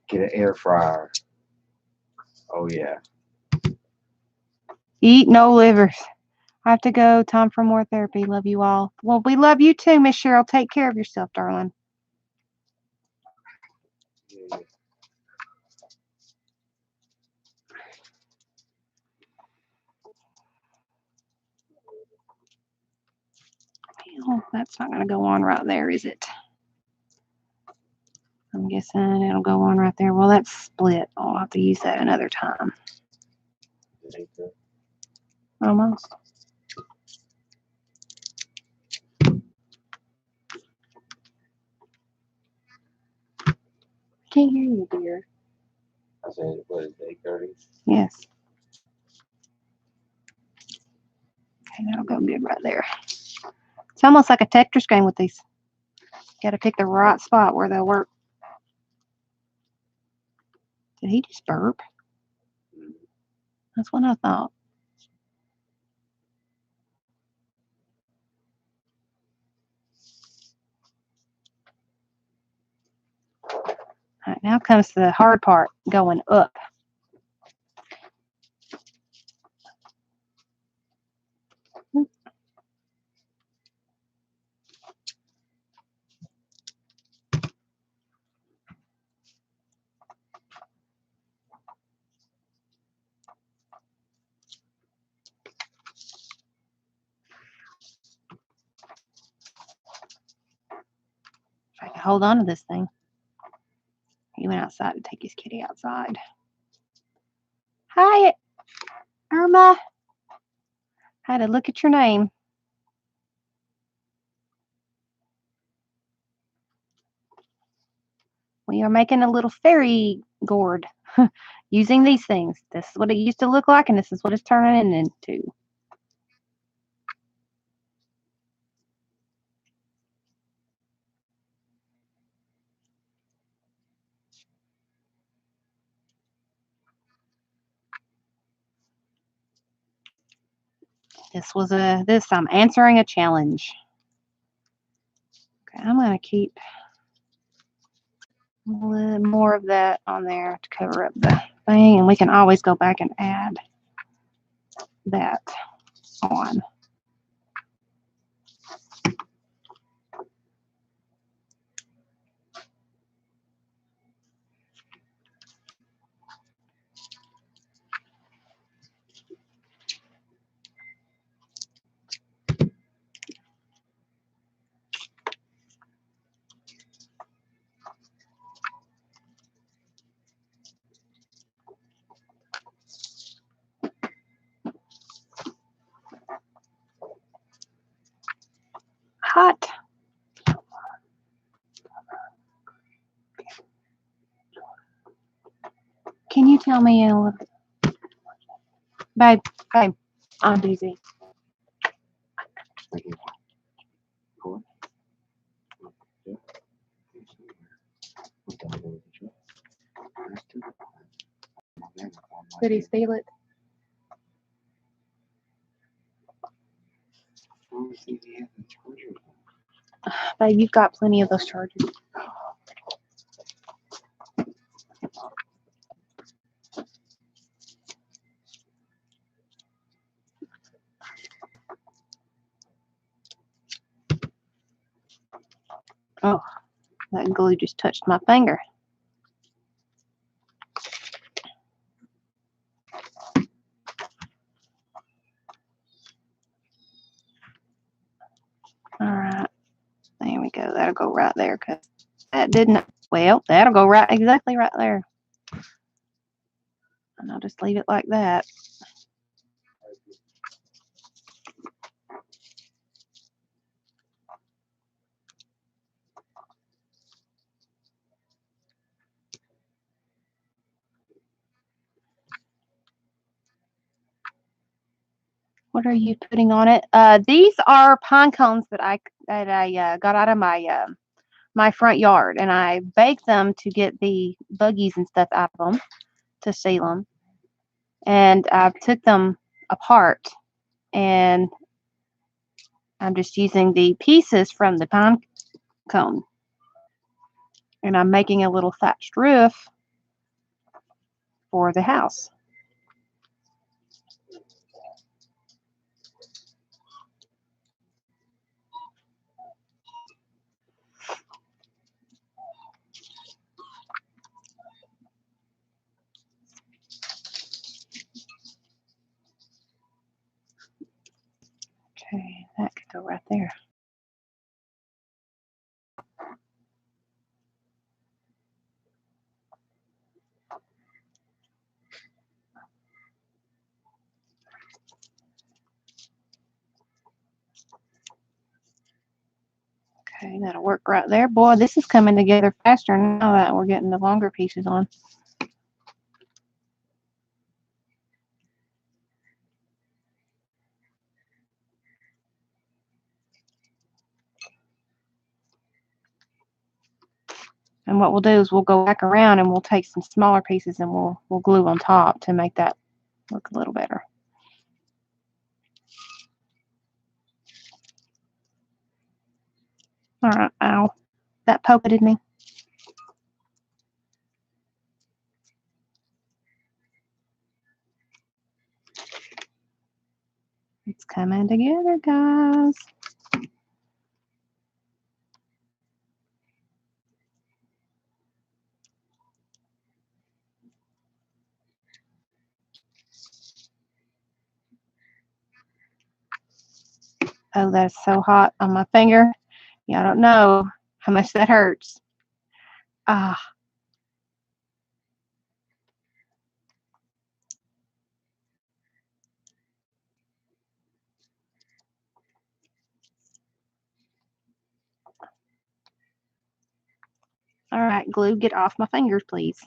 Get an air fryer. Oh yeah. Eat no livers. I have to go. Time for more therapy. Love you all. Well, we love you too, Miss Cheryl. Take care of yourself, darling. Yeah. Well, that's not going to go on right there, is it? I'm guessing it'll go on right there. Well, that's split. I'll have to use that another time. It ain't good. Almost. Can't hear you, dear. I said, what is it, 8:30? Yes. Okay, that'll go good right there. It's almost like a Tetris game with these. Got to pick the right spot where they'll work. Did he just burp? That's what I thought. All right, now comes the hard part, going up. If I can hold on to this thing. He went outside to take his kitty outside. Hi, Irma. Had to look at your name. We are making a little fairy gourd using these things. This is what it used to look like, and this is what it's turning into. I'm answering a challenge. Okay, I'm going to keep a little more of that on there to cover up the thing, and we can always go back and add that on. Hot. Can you tell me a little, babe, I'm busy. Did he steal it? Babe, you've got plenty of those chargers. Oh, that glue just touched my finger. All right, there we go. That'll go right there because that didn't. Well, that'll go right exactly right there. And I'll just leave it like that. What are you putting on it? These are pine cones that I got out of my my front yard, and I baked them to get the buggies and stuff out of them to seal them. And I took them apart, and I'm just using the pieces from the pine cone, and I'm making a little thatched roof for the house. Okay, that could go right there. Okay, that'll work right there. Boy, this is coming together faster now that we're getting the longer pieces on. And what we'll do is we'll go back around and we'll take some smaller pieces and we'll glue on top to make that look a little better. All right, ow, that poked me. It's coming together, guys. Oh, that's so hot on my finger. Yeah, I don't know how much that hurts. Ah. All right, glue, get off my fingers, please.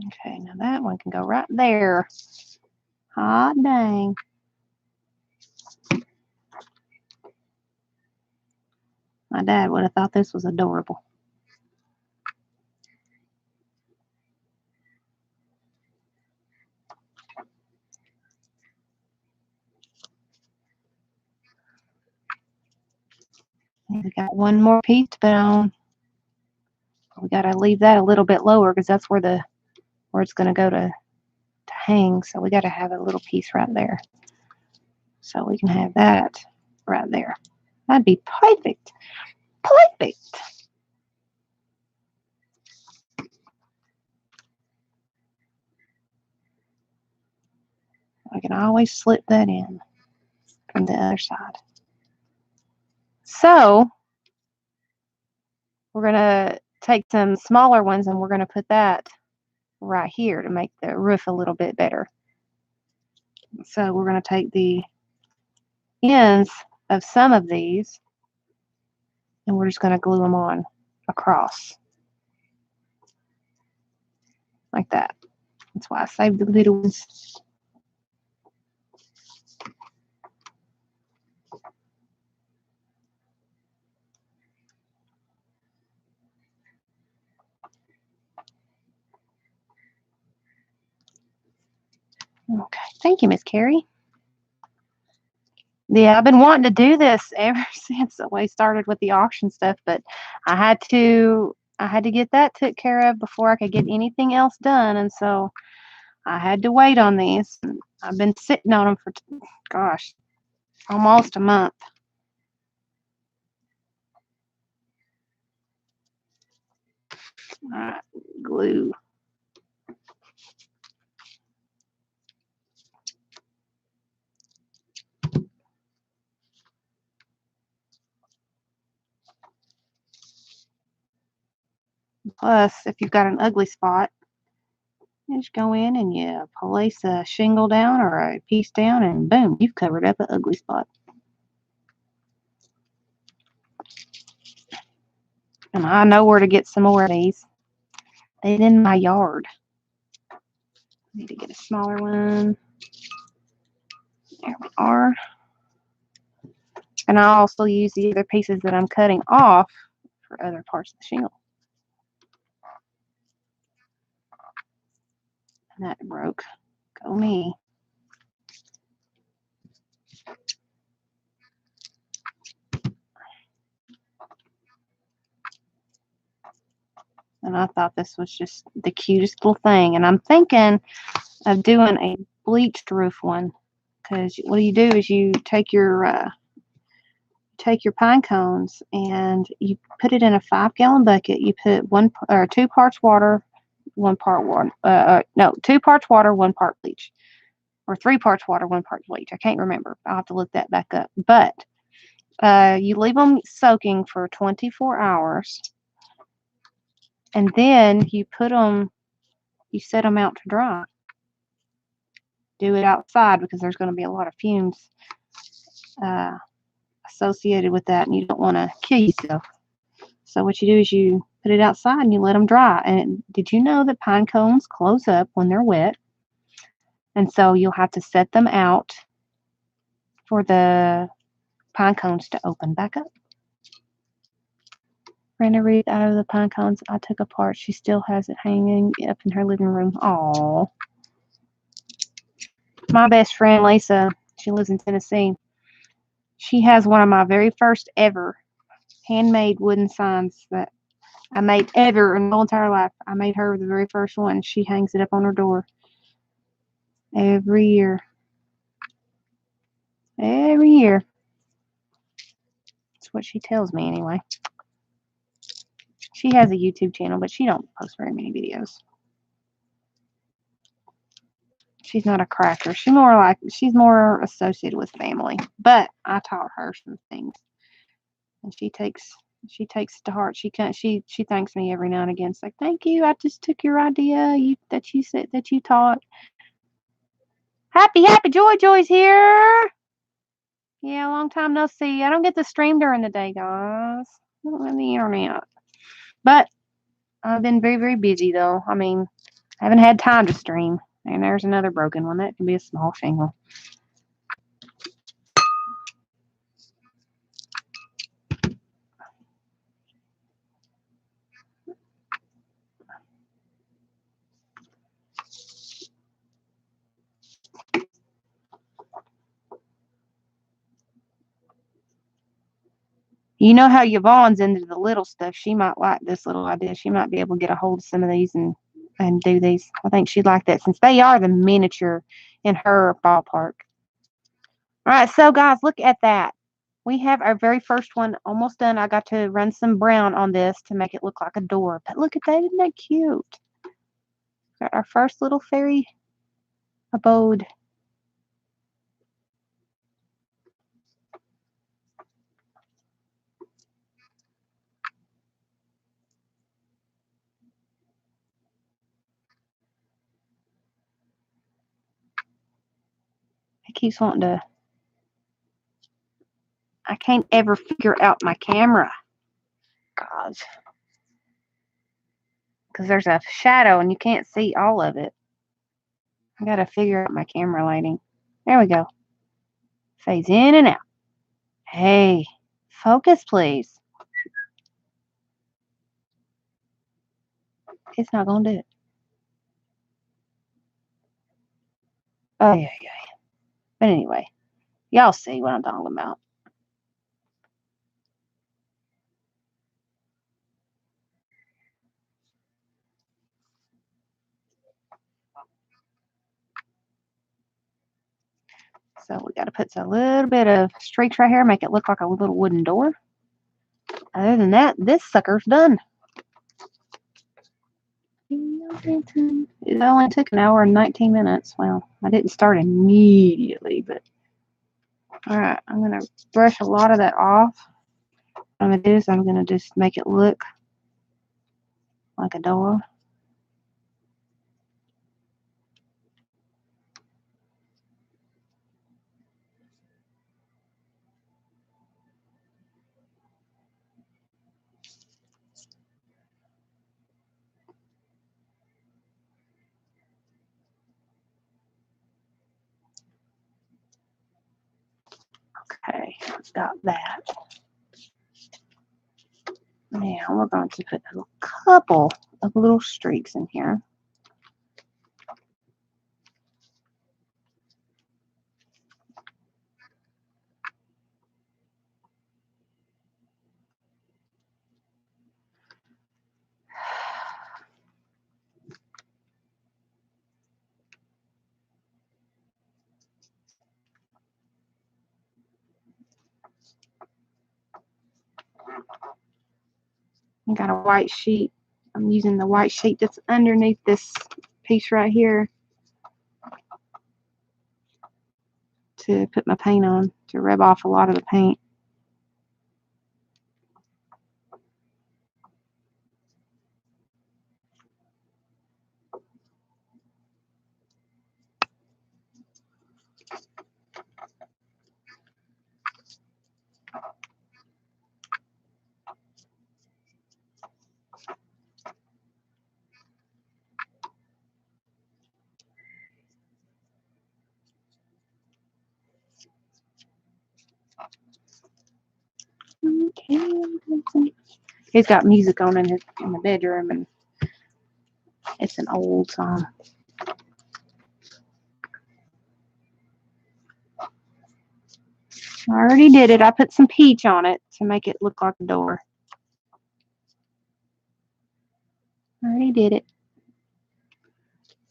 Okay, now that one can go right there. Hot dang. My dad would have thought this was adorable. We got one more piece to put on. We got to leave that a little bit lower because that's where it's going to go to hang. So we got to have a little piece right there. So we can have that right there. That'd be perfect. Perfect. I can always slip that in from the other side. So we're going to take some smaller ones and we're going to put that right here to make the roof a little bit better. So we're going to take the ends of some of these and we're just going to glue them on across like that. That's why I saved the little ones. Okay, thank you, Miss Carrie. Yeah, I've been wanting to do this ever since we started with the auction stuff, but I had to get that took care of before I could get anything else done, and so I had to wait on these. I've been sitting on them for, gosh, almost a month. All right, glue. Plus, if you've got an ugly spot, you just go in and you place a shingle down or a piece down, and boom, you've covered up an ugly spot. And I know where to get some more of these. They're in my yard. Need to get a smaller one. There we are. And I also use the other pieces that I'm cutting off for other parts of the shingle. And that broke. Go me. And I thought this was just the cutest little thing. And I'm thinking of doing a bleached roof one. Because what you do is you take your pine cones and you put it in a 5-gallon bucket. You put 2 parts water, 1 part water. No, 2 parts water, 1 part bleach, or 3 parts water, 1 part bleach. I can't remember. I'll have to look that back up. But you leave them soaking for 24 hours, and then you set them out to dry. Do it outside because there's going to be a lot of fumes associated with that, and you don't want to kill yourself. So what you do is you put it outside and you let them dry. And did you know that pine cones close up when they're wet? And so you'll have to set them out for the pine cones to open back up. Brenda Reed, out of the pine cones I took apart, she still has it hanging up in her living room. Aww. My best friend, Lisa, she lives in Tennessee. She has one of my very first ever handmade wooden signs that I made ever in my whole entire life. I made her the very first one. She hangs it up on her door every year. Every year. That's what she tells me anyway. She has a YouTube channel, but she don't post very many videos. She's not a cracker. She's more associated with family. But I taught her some things, and she takes it to heart. She thanks me every now and again. It's like, thank you. I just took your idea that you taught. Happy Joy's here. Yeah, long time no see. I don't get to stream during the day, guys. I don't have the internet. But I've been very, very busy, though. I mean, I haven't had time to stream. And there's another broken one. That can be a small shingle. You know how Yvonne's into the little stuff. She might like this little idea. She might be able to get a hold of some of these and do these. I think she'd like that since they are the miniature in her ballpark. All right, so guys, look at that. We have our very first one almost done. I got to run some brown on this to make it look like a door. But look at that. Isn't that cute? Got our first little fairy abode. It keeps wanting to. I can't ever figure out my camera. Gosh. Because there's a shadow and you can't see all of it. I got to figure out my camera lighting. There we go. Phase in and out. Hey, focus, please. It's not going to do it. Oh, yeah. But anyway, y'all see what I'm talking about. So we got to put a little bit of streaks right here, make it look like a little wooden door. Other than that, this sucker's done. It only took an hour and 19 minutes. Well, I didn't start immediately, but all right, I'm going to brush a lot of that off. What I'm going to do is I'm going to just make it look like a door. Okay, got that. Now we're going to put a couple of little streaks in here. I got a white sheet. I'm using the white sheet that's underneath this piece right here to put my paint on, to rub off a lot of the paint. Okay. He's got music on in the bedroom, and it's an old song. I already did it. I put some peach on it to make it look like a door. I already did it.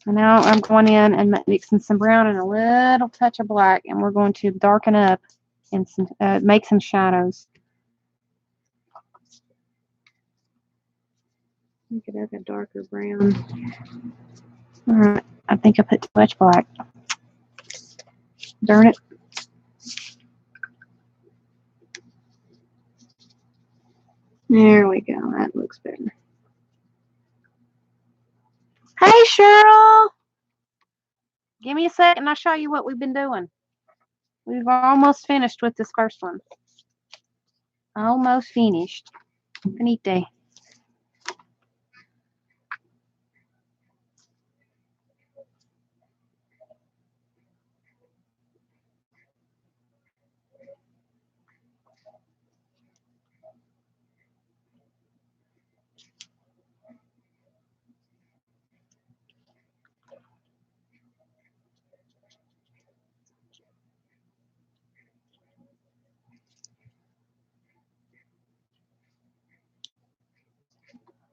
So now I'm going in and mixing some brown and a little touch of black, and we're going to darken up and make some shadows. Make it up a darker brown. All right, I think I put too much black. Darn it. There we go. That looks better. Hey, Cheryl. Give me a second and I'll show you what we've been doing. We've almost finished with this first one. Almost finished. Finite.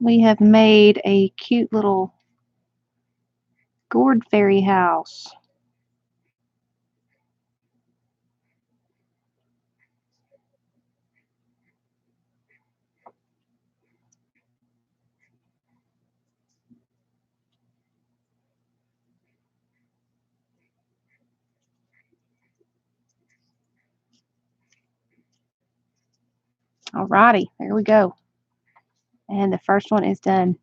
We have made a cute little gourd fairy house. Alrighty, there we go. And the first one is done.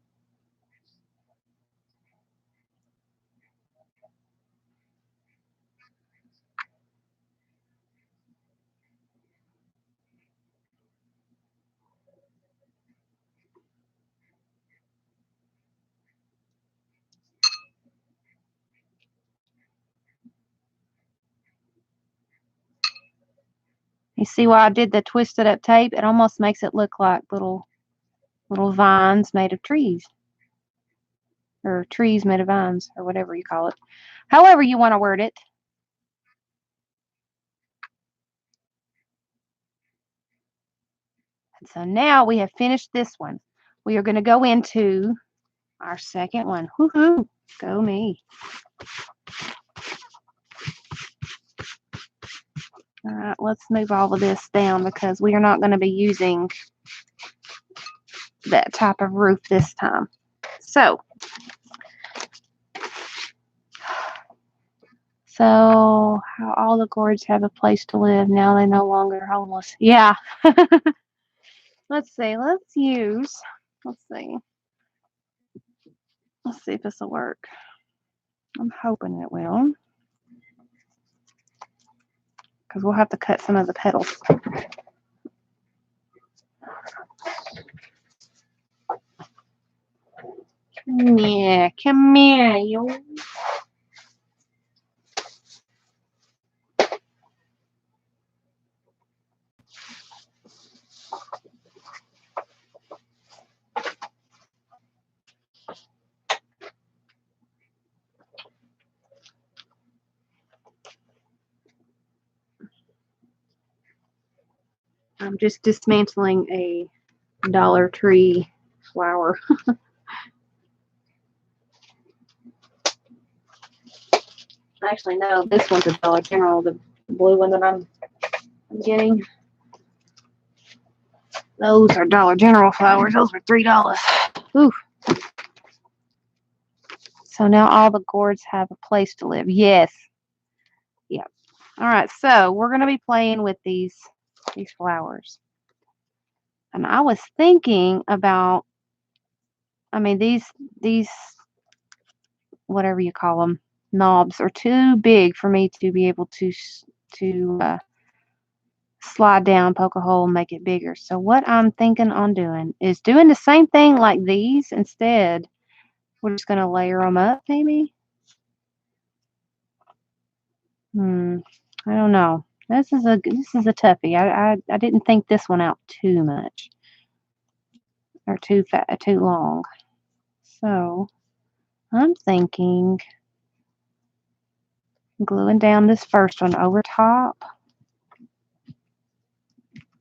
You see why I did the twisted up tape? It almost makes it look like little vines made of trees. Or trees made of vines, or whatever you call it. However you want to word it. And so now we have finished this one. We are going to go into our second one. Woohoo! Go me. All right, let's move all of this down because we are not going to be using that type of roof this time. So how all the gourds have a place to live. Now they're no longer homeless. Yeah. Let's see. Let's see if this will work. I'm hoping it will. Because we'll have to cut some of the petals. Yeah, come here, you. I'm just dismantling a Dollar Tree flower. Actually, no, this one's a Dollar General, the blue one that I'm getting. Those are Dollar General flowers. Those were $3. Ooh. So now all the gourds have a place to live. Yes. Yeah. All right. So we're going to be playing with these flowers. And I was thinking about, I mean, these whatever you call them, knobs are too big for me to be able to slide down, poke a hole, and make it bigger. So what I'm thinking on doing is doing the same thing like these. Instead, we're just going to layer them up, maybe. I don't know. This is a toughie. I didn't think this one out too much or too long. So I'm thinking gluing down this first one over top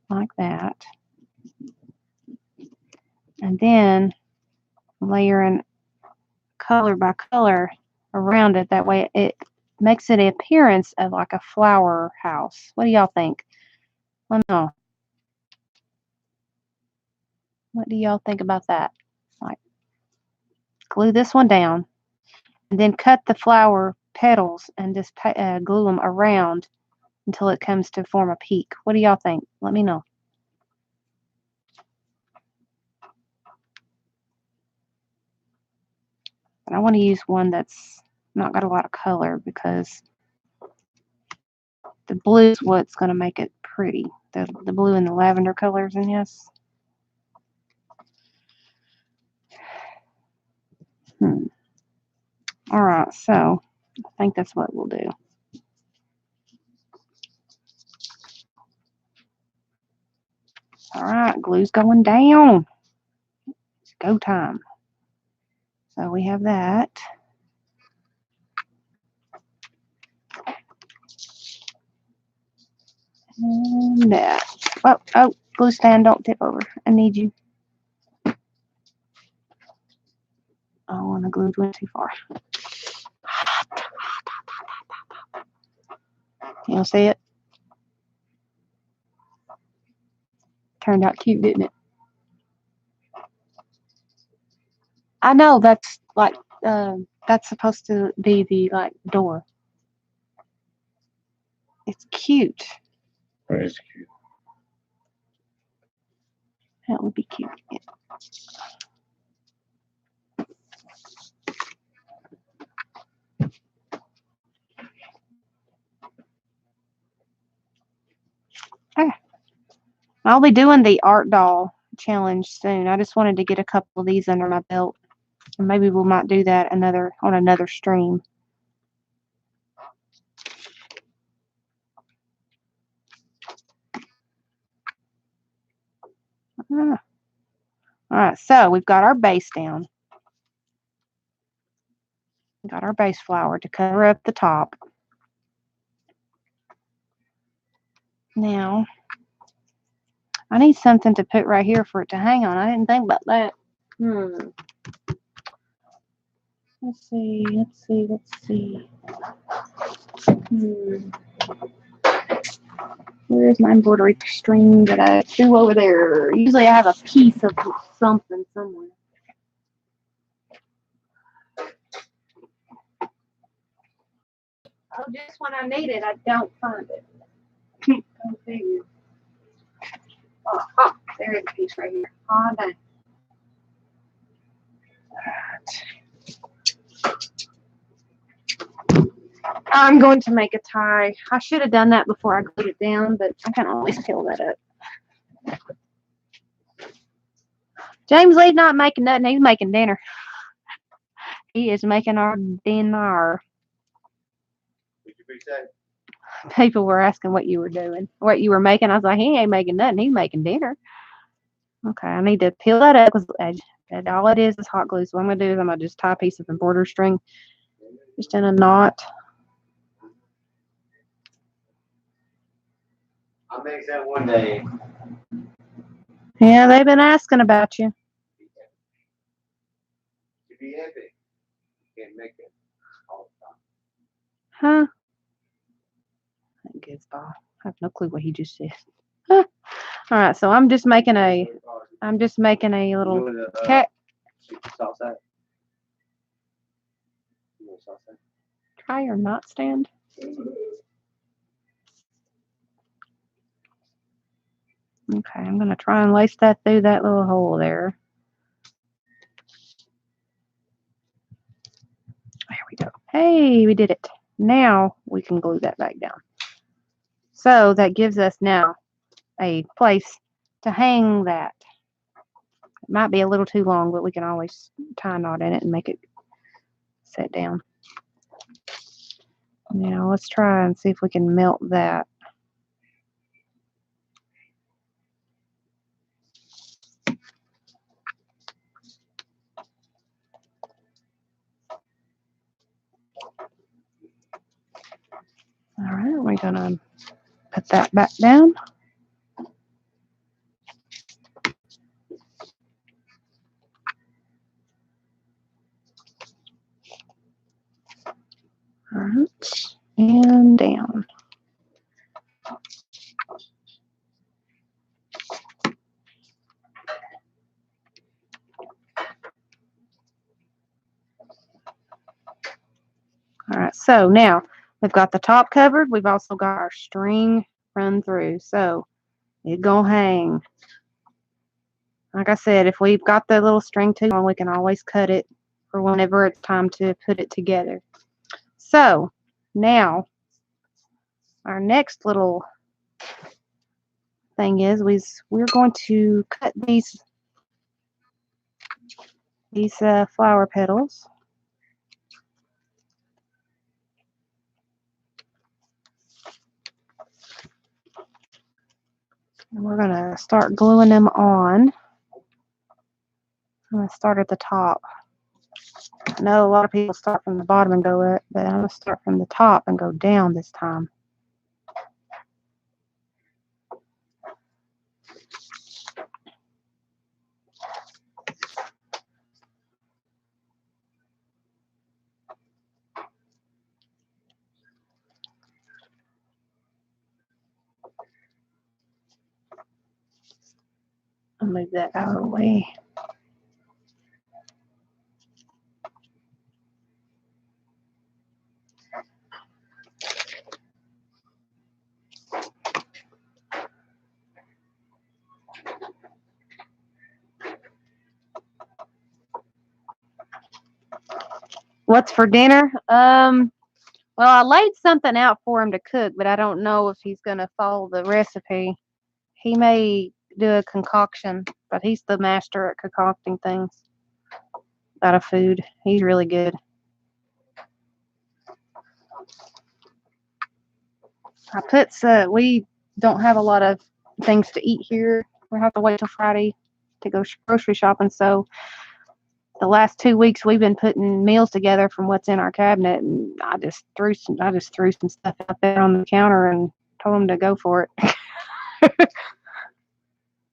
like that, and then layering color by color around it. That way it makes it an appearance of like a flower house. What do y'all think? I don't know. What do y'all think about that? Like, glue this one down, and then cut the flower petals and just glue them around until it comes to form a peak. What do y'all think? Let me know. But I want to use one that's not got a lot of color because the blue is what's going to make it pretty. The blue and the lavender colors in this. All right, so I think that's what we'll do. All right, glue's going down. It's go time. So we have that. And that. Oh, glue stand, don't tip over. I need you. Oh, and the glue went too far. You don't see it? Turned out cute, didn't it? I know that's like that's supposed to be the like door. It's cute. That is cute. That would be cute. Yeah. Okay. I'll be doing the art doll challenge soon. I just wanted to get a couple of these under my belt, and maybe we might do that on another stream. All right, so we've got our base down. We've got our base flower to cover up the top. Now, I need something to put right here for it to hang on. I didn't think about that. Let's see. Where's my embroidery string that I threw over there? Usually I have a piece of something somewhere. Oh, just when I need it, I don't find it. Go figure. Oh, there is a piece right here. Oh, dang. I'm going to make a tie. I should have done that before I glued it down, but I can always peel that up. James Lee's not making nothing. He's making dinner. He is making our dinner. People were asking what you were doing, what you were making. I was like, he ain't making nothing. He's making dinner. Okay, I need to peel that up because all it is hot glue. So what I'm going to do is I'm going to just tie a piece of embroidery string just in a knot. I'll make that one day. Yeah, they've been asking about you. To be epic, you can't make it all Huh? That gives ball. I have no clue what he just said. Huh. All right, so I'm just making a the little time. You know cat. the sauce at? You know the sauce at? Try your not stand. Okay, I'm gonna try and lace that through that little hole there. There we go. Hey, we did it. Now we can glue that back down. So that gives us now a place to hang that. It might be a little too long, but we can always tie a knot in it and make it set down. Now let's try and see if we can melt that. All right, we're gonna put that back down. All right, and down. All right, so now we've got the top covered. We've also got our string run through. So it's gonna hang. Like I said, if we've got the little string too long, we can always cut it for whenever it's time to put it together. So now our next little thing is we're going to cut these flower petals. And we're going to start gluing them on. I'm going to start at the top. I know a lot of people start from the bottom and go up, but I'm going to start from the top and go down this time. I'll move that out of the way. What's for dinner? Well, I laid something out for him to cook, but I don't know if he's going to follow the recipe. He may do a concoction, but he's the master at concocting things out of food. He's really good. We don't have a lot of things to eat here. We have to wait till Friday to go grocery shopping. So the last 2 weeks we've been putting meals together from what's in our cabinet, and I just threw some stuff out there on the counter and told him to go for it.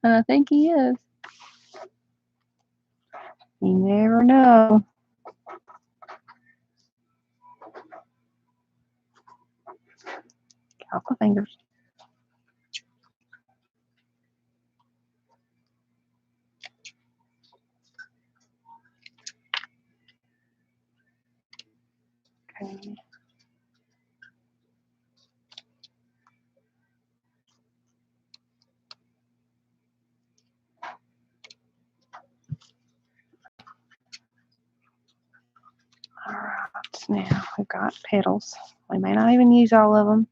I think he is. You never know. Couple fingers. Okay. All right. Now we've got petals. We may not even use all of them.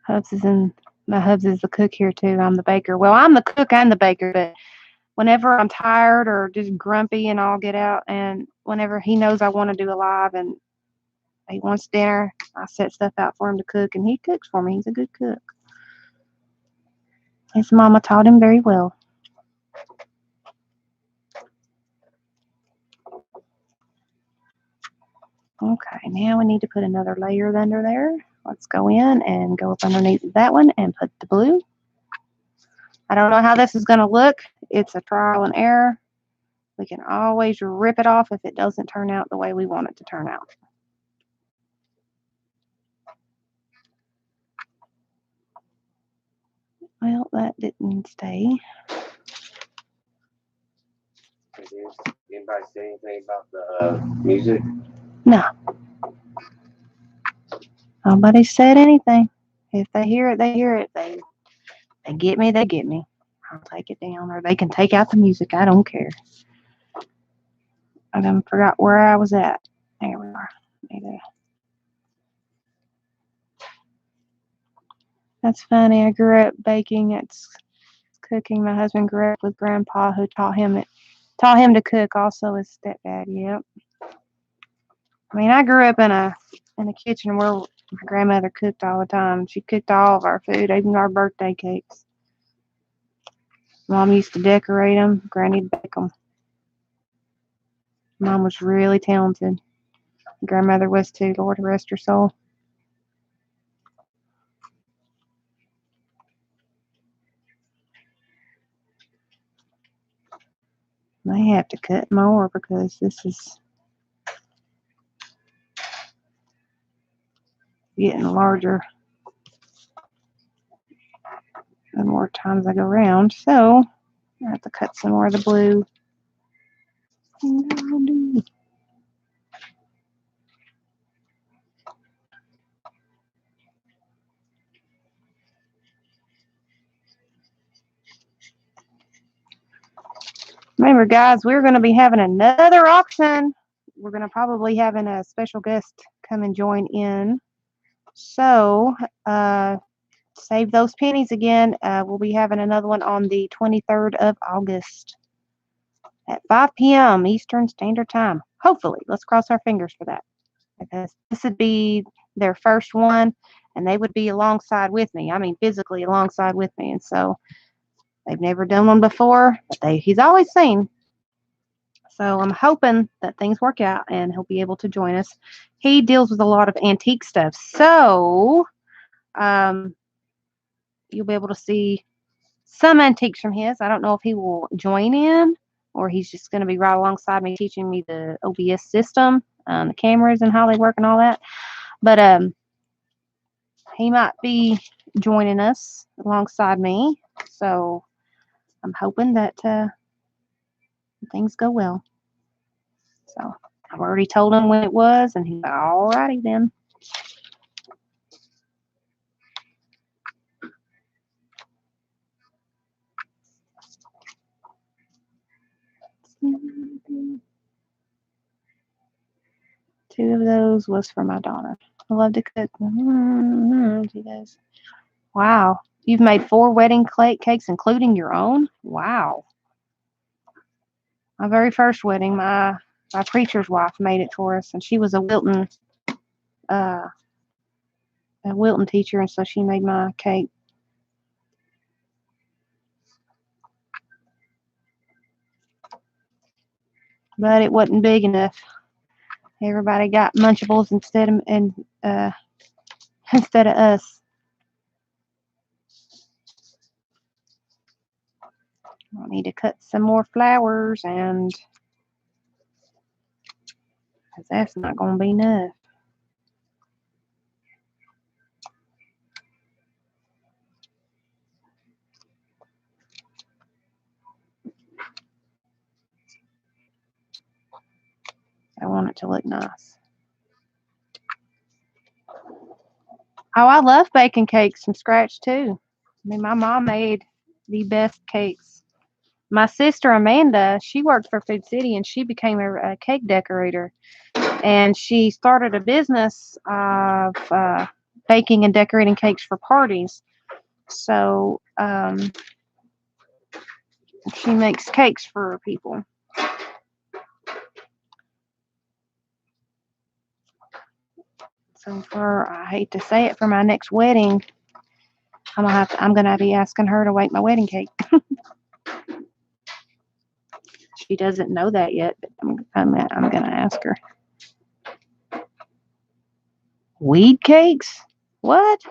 Hubs is in My husband is the cook here too. I'm the baker. Well, I'm the cook and the baker, but whenever I'm tired or just grumpy and I'll get out, and whenever he knows I want to do a live and he wants dinner, I set stuff out for him to cook, and he cooks for me. He's a good cook. His mama taught him very well. Okay, now we need to put another layer under there. Let's go in and go up underneath that one and put the blue. I don't know how this is going to look. It's a trial and error. We can always rip it off if it doesn't turn out the way we want it to turn out. Well, that didn't stay. Anybody say anything about the music? No. Nobody said anything. If they hear it, they hear it. They get me, they get me. I'll take it down, or they can take out the music. I don't care. I done forgot where I was at. There we are. That's funny. I grew up baking. It's cooking. My husband grew up with Grandpa, who taught him to cook. Also, his stepdad. Yep. I mean, I grew up in a kitchen where my grandmother cooked all the time. She cooked all of our food, even our birthday cakes. Mom used to decorate them. Granny'd bake them. Mom was really talented. Grandmother was too. Lord rest her soul. May have to cut more because this is getting larger the more times I go around. So I have to cut some more of the blue. Remember, guys, we're going to be having another auction. We're going to probably having a special guest come and join in. So save those pennies again. We'll be having another one on the 23rd of August at 5 p.m. Eastern Standard Time. Hopefully. Let's cross our fingers for that. Because this would be their first one, and they would be alongside with me. I mean, physically alongside with me. And so they've never done one before, but he's always seen. So I'm hoping that things work out and he'll be able to join us. He deals with a lot of antique stuff. So you'll be able to see some antiques from his. I don't know if he will join in or he's just going to be right alongside me teaching me the OBS system, the cameras and how they work and all that. But he might be joining us alongside me. So I'm hoping that things go well. So I've already told him when it was, and he's like, all righty then. Two of those was for my daughter. I love to cook. She does. Wow. You've made 4 wedding cakes, including your own? Wow. My very first wedding, my preacher's wife made it for us, and she was a Wilton teacher, and so she made my cake. But it wasn't big enough. Everybody got Munchables instead of us. I need to cut some more flowers, and because that's not going to be enough. I want it to look nice. Oh, I love baking cakes from scratch too. I mean, my mom made the best cakes. My sister Amanda, she worked for Food City and she became a cake decorator. And she started a business of baking and decorating cakes for parties. So she makes cakes for her people. So I hate to say it, for my next wedding, I'm gonna be asking her to make my wedding cake. She doesn't know that yet, but I'm gonna ask her. Weed cakes? What?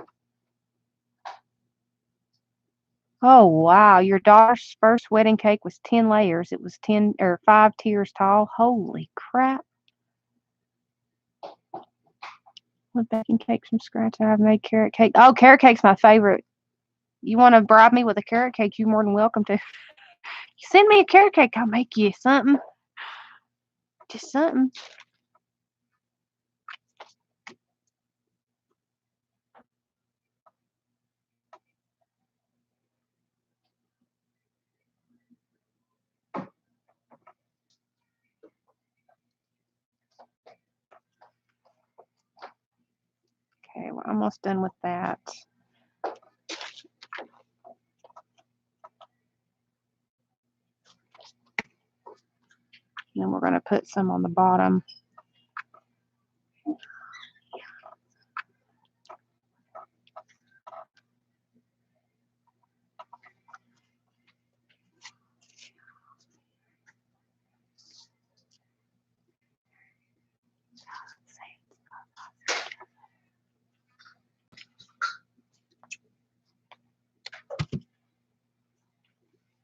Oh wow! Your daughter's first wedding cake was 10 layers. It was 10 or 5 tiers tall. Holy crap! With baking cakes from scratch, I've made carrot cake. Oh, carrot cake's my favorite. You want to bribe me with a carrot cake? You're more than welcome to. Send me a carrot cake. I'll make you something. Just something. Okay, we're almost done with that. And then we're going to put some on the bottom.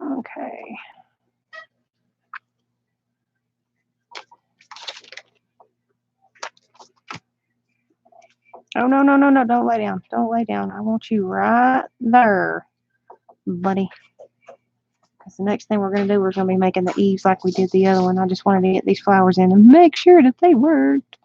Okay. Oh, no, no, no, no. Don't lay down. Don't lay down. I want you right there, buddy. Because the next thing we're going to do, we're going to be making the eaves like we did the other one. I just wanted to get these flowers in and make sure that they worked.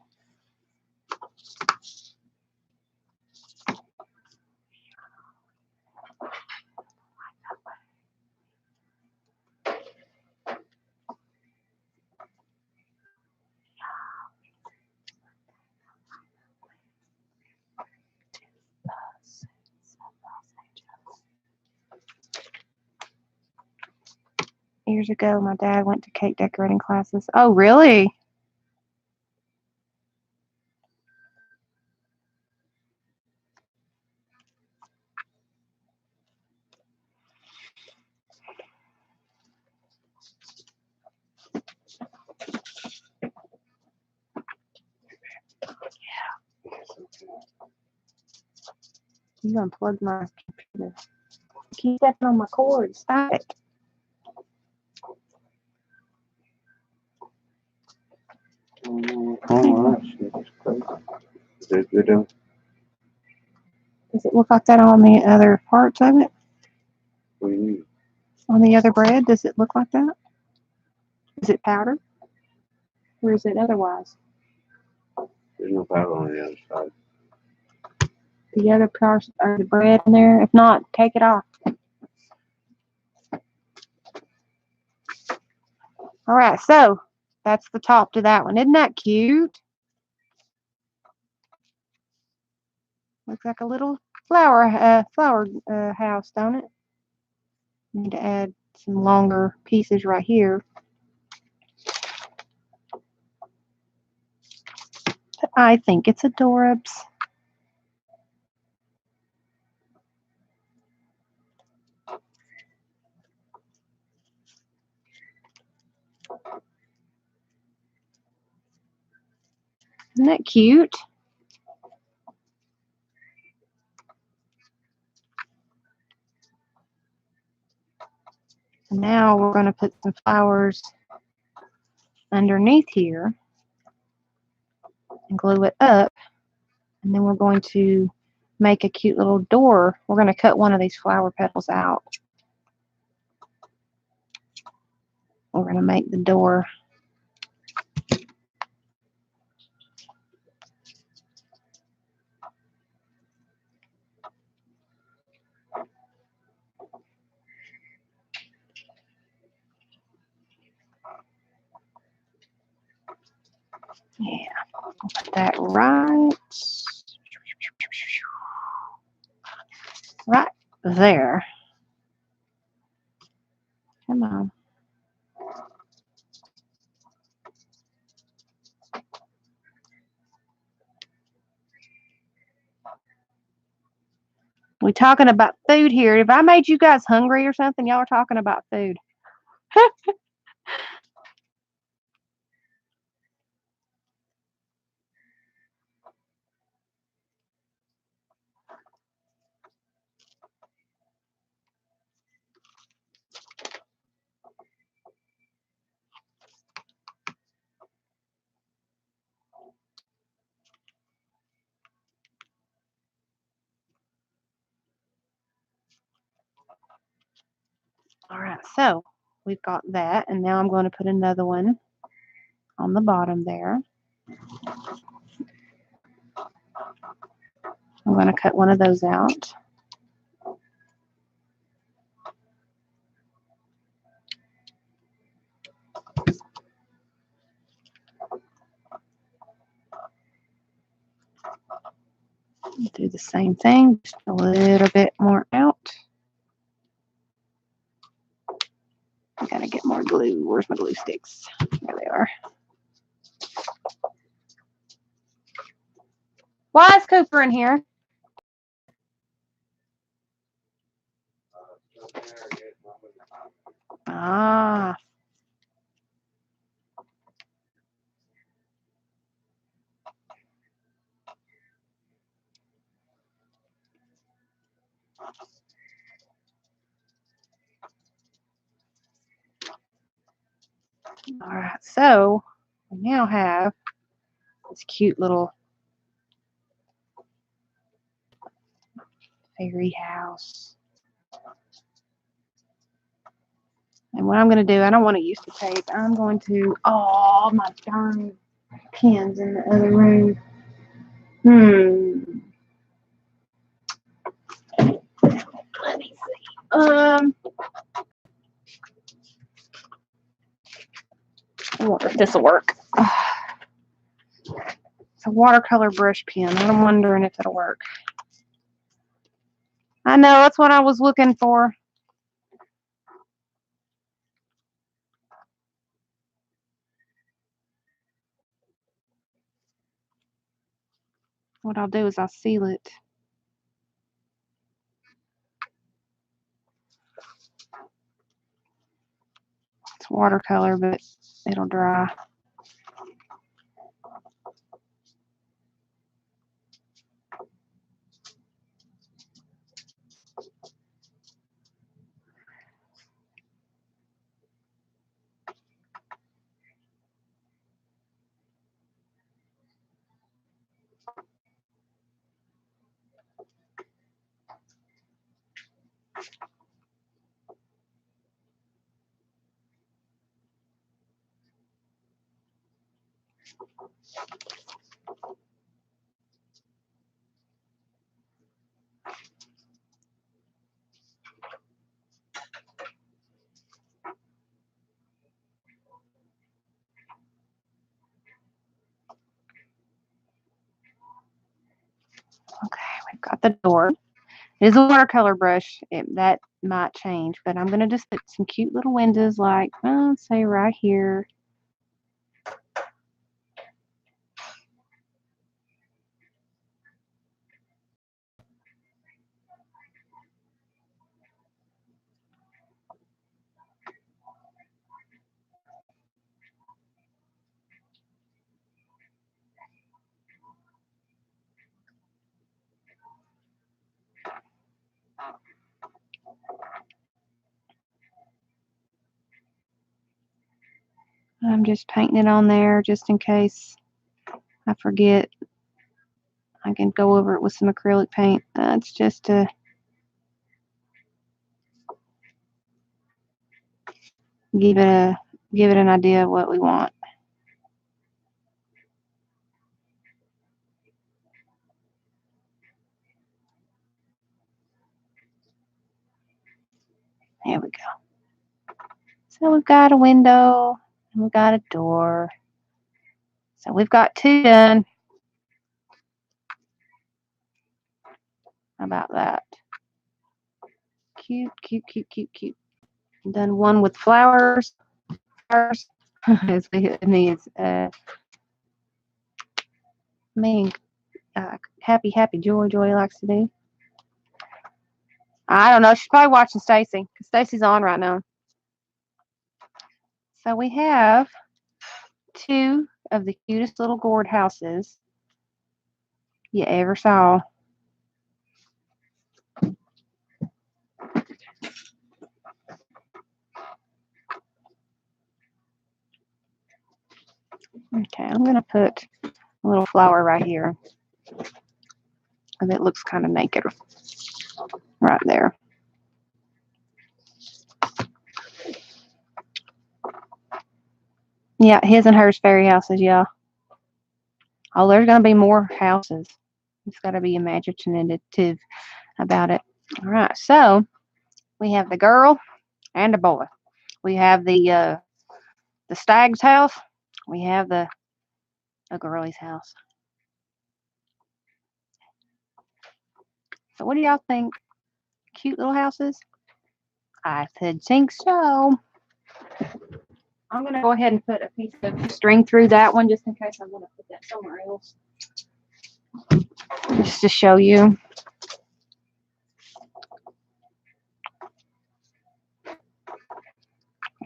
Years ago, my dad went to cake decorating classes. Oh, really? You unplugged my computer. Keep stepping on my cord. Stop it. Does it look like that on the other parts of it? What do you mean? On the other bread, does it look like that? Is it powder? Or is it otherwise? There's no powder on the other side. The other parts are the bread in there? If not, take it off. All right, so that's the top to that one. Isn't that cute? Looks like a little flower house, don't it? Need to add some longer pieces right here. But I think it's adorable. Isn't that cute? Now we're going to put some flowers underneath here and glue it up. And then we're going to make a cute little door. We're going to cut one of these flower petals out. We're going to make the door. Yeah, I'll put that right. there. Come on. We talking about food here. If I made you guys hungry or something, y'all are talking about food. All right, so we've got that, and now I'm going to put another one on the bottom there. I'm going to cut one of those out. Do the same thing, just a little bit more out. I gotta get more glue. Where's my glue sticks? There they are. Why is Cooper in here? Ah. All right, so we now have this cute little fairy house. And what I'm going to do, I don't want to use the tape. I'm going to, oh, my darn pins in the other room. Let me see. I wonder if this will work. It's a watercolor brush pen. I'm wondering if it'll work. I know, that's what I was looking for. What I'll do is I'll seal it. It's watercolor, but it'll dry. Okay, we've got the door. It is a watercolor brush. That might change, but I'm going to just put some cute little windows like, let's say right here. I'm just painting it on there just in case I forget. I can go over it with some acrylic paint. It's just to give it an idea of what we want. There we go. So we've got a window and we've got a door. So we've got two done. How about that? Cute, cute, cute, cute, cute. Done one with flowers. Flowers. It needs mean happy, happy, joy, joy likes to do. I don't know. She's probably watching Stacy because Stacy's on right now. So we have two of the cutest little gourd houses you ever saw. Okay, I'm going to put a little flower right here. And it looks kind of naked right there. Yeah, his and hers fairy houses, yeah. Oh, there's going to be more houses. It's got to be imaginative about it. All right, so we have the girl and the boy. We have the stag's house. We have the girlie's house. So what do y'all think? Cute little houses? I could think so. I'm going to go ahead and put a piece of string through that one just in case I'm going to put that somewhere else. Just to show you.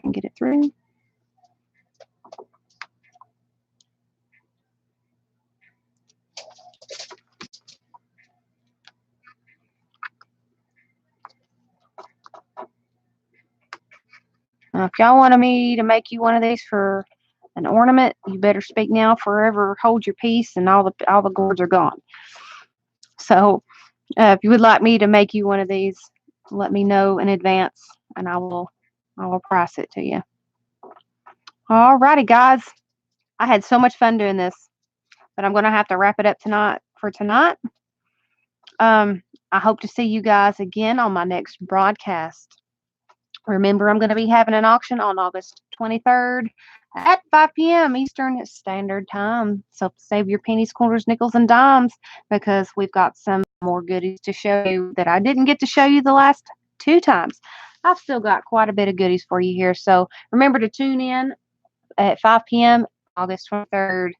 And get it through. Now, if y'all wanted me to make you one of these for an ornament, you better speak now, forever hold your peace, and all the gourds are gone. So, if you would like me to make you one of these, let me know in advance, and I will price it to you. Alrighty, guys. I had so much fun doing this, but I'm going to have to wrap it up tonight. I hope to see you guys again on my next broadcast. Remember, I'm going to be having an auction on August 23rd at 5 p.m. Eastern Standard Time. So save your pennies, quarters, nickels, and dimes because we've got some more goodies to show you that I didn't get to show you the last two times. I've still got quite a bit of goodies for you here. So remember to tune in at 5 p.m. August 23rd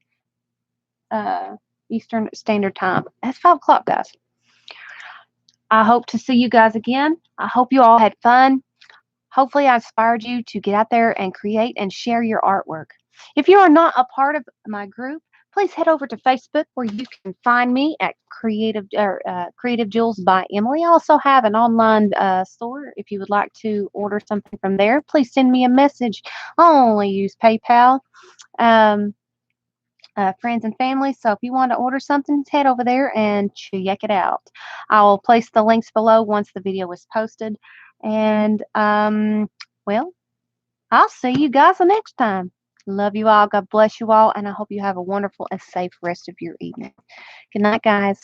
Eastern Standard Time. That's 5 o'clock, guys. I hope to see you guys again. I hope you all had fun. Hopefully, I inspired you to get out there and create and share your artwork. If you are not a part of my group, please head over to Facebook where you can find me at Creative Jewels by Emily. I also have an online store. If you would like to order something from there, please send me a message. I only use PayPal. Friends and family. So if you want to order something, head over there and check it out. I'll place the links below once the video is posted. And, well, I'll see you guys the next time. Love you all. God bless you all. And I hope you have a wonderful and safe rest of your evening. Good night, guys.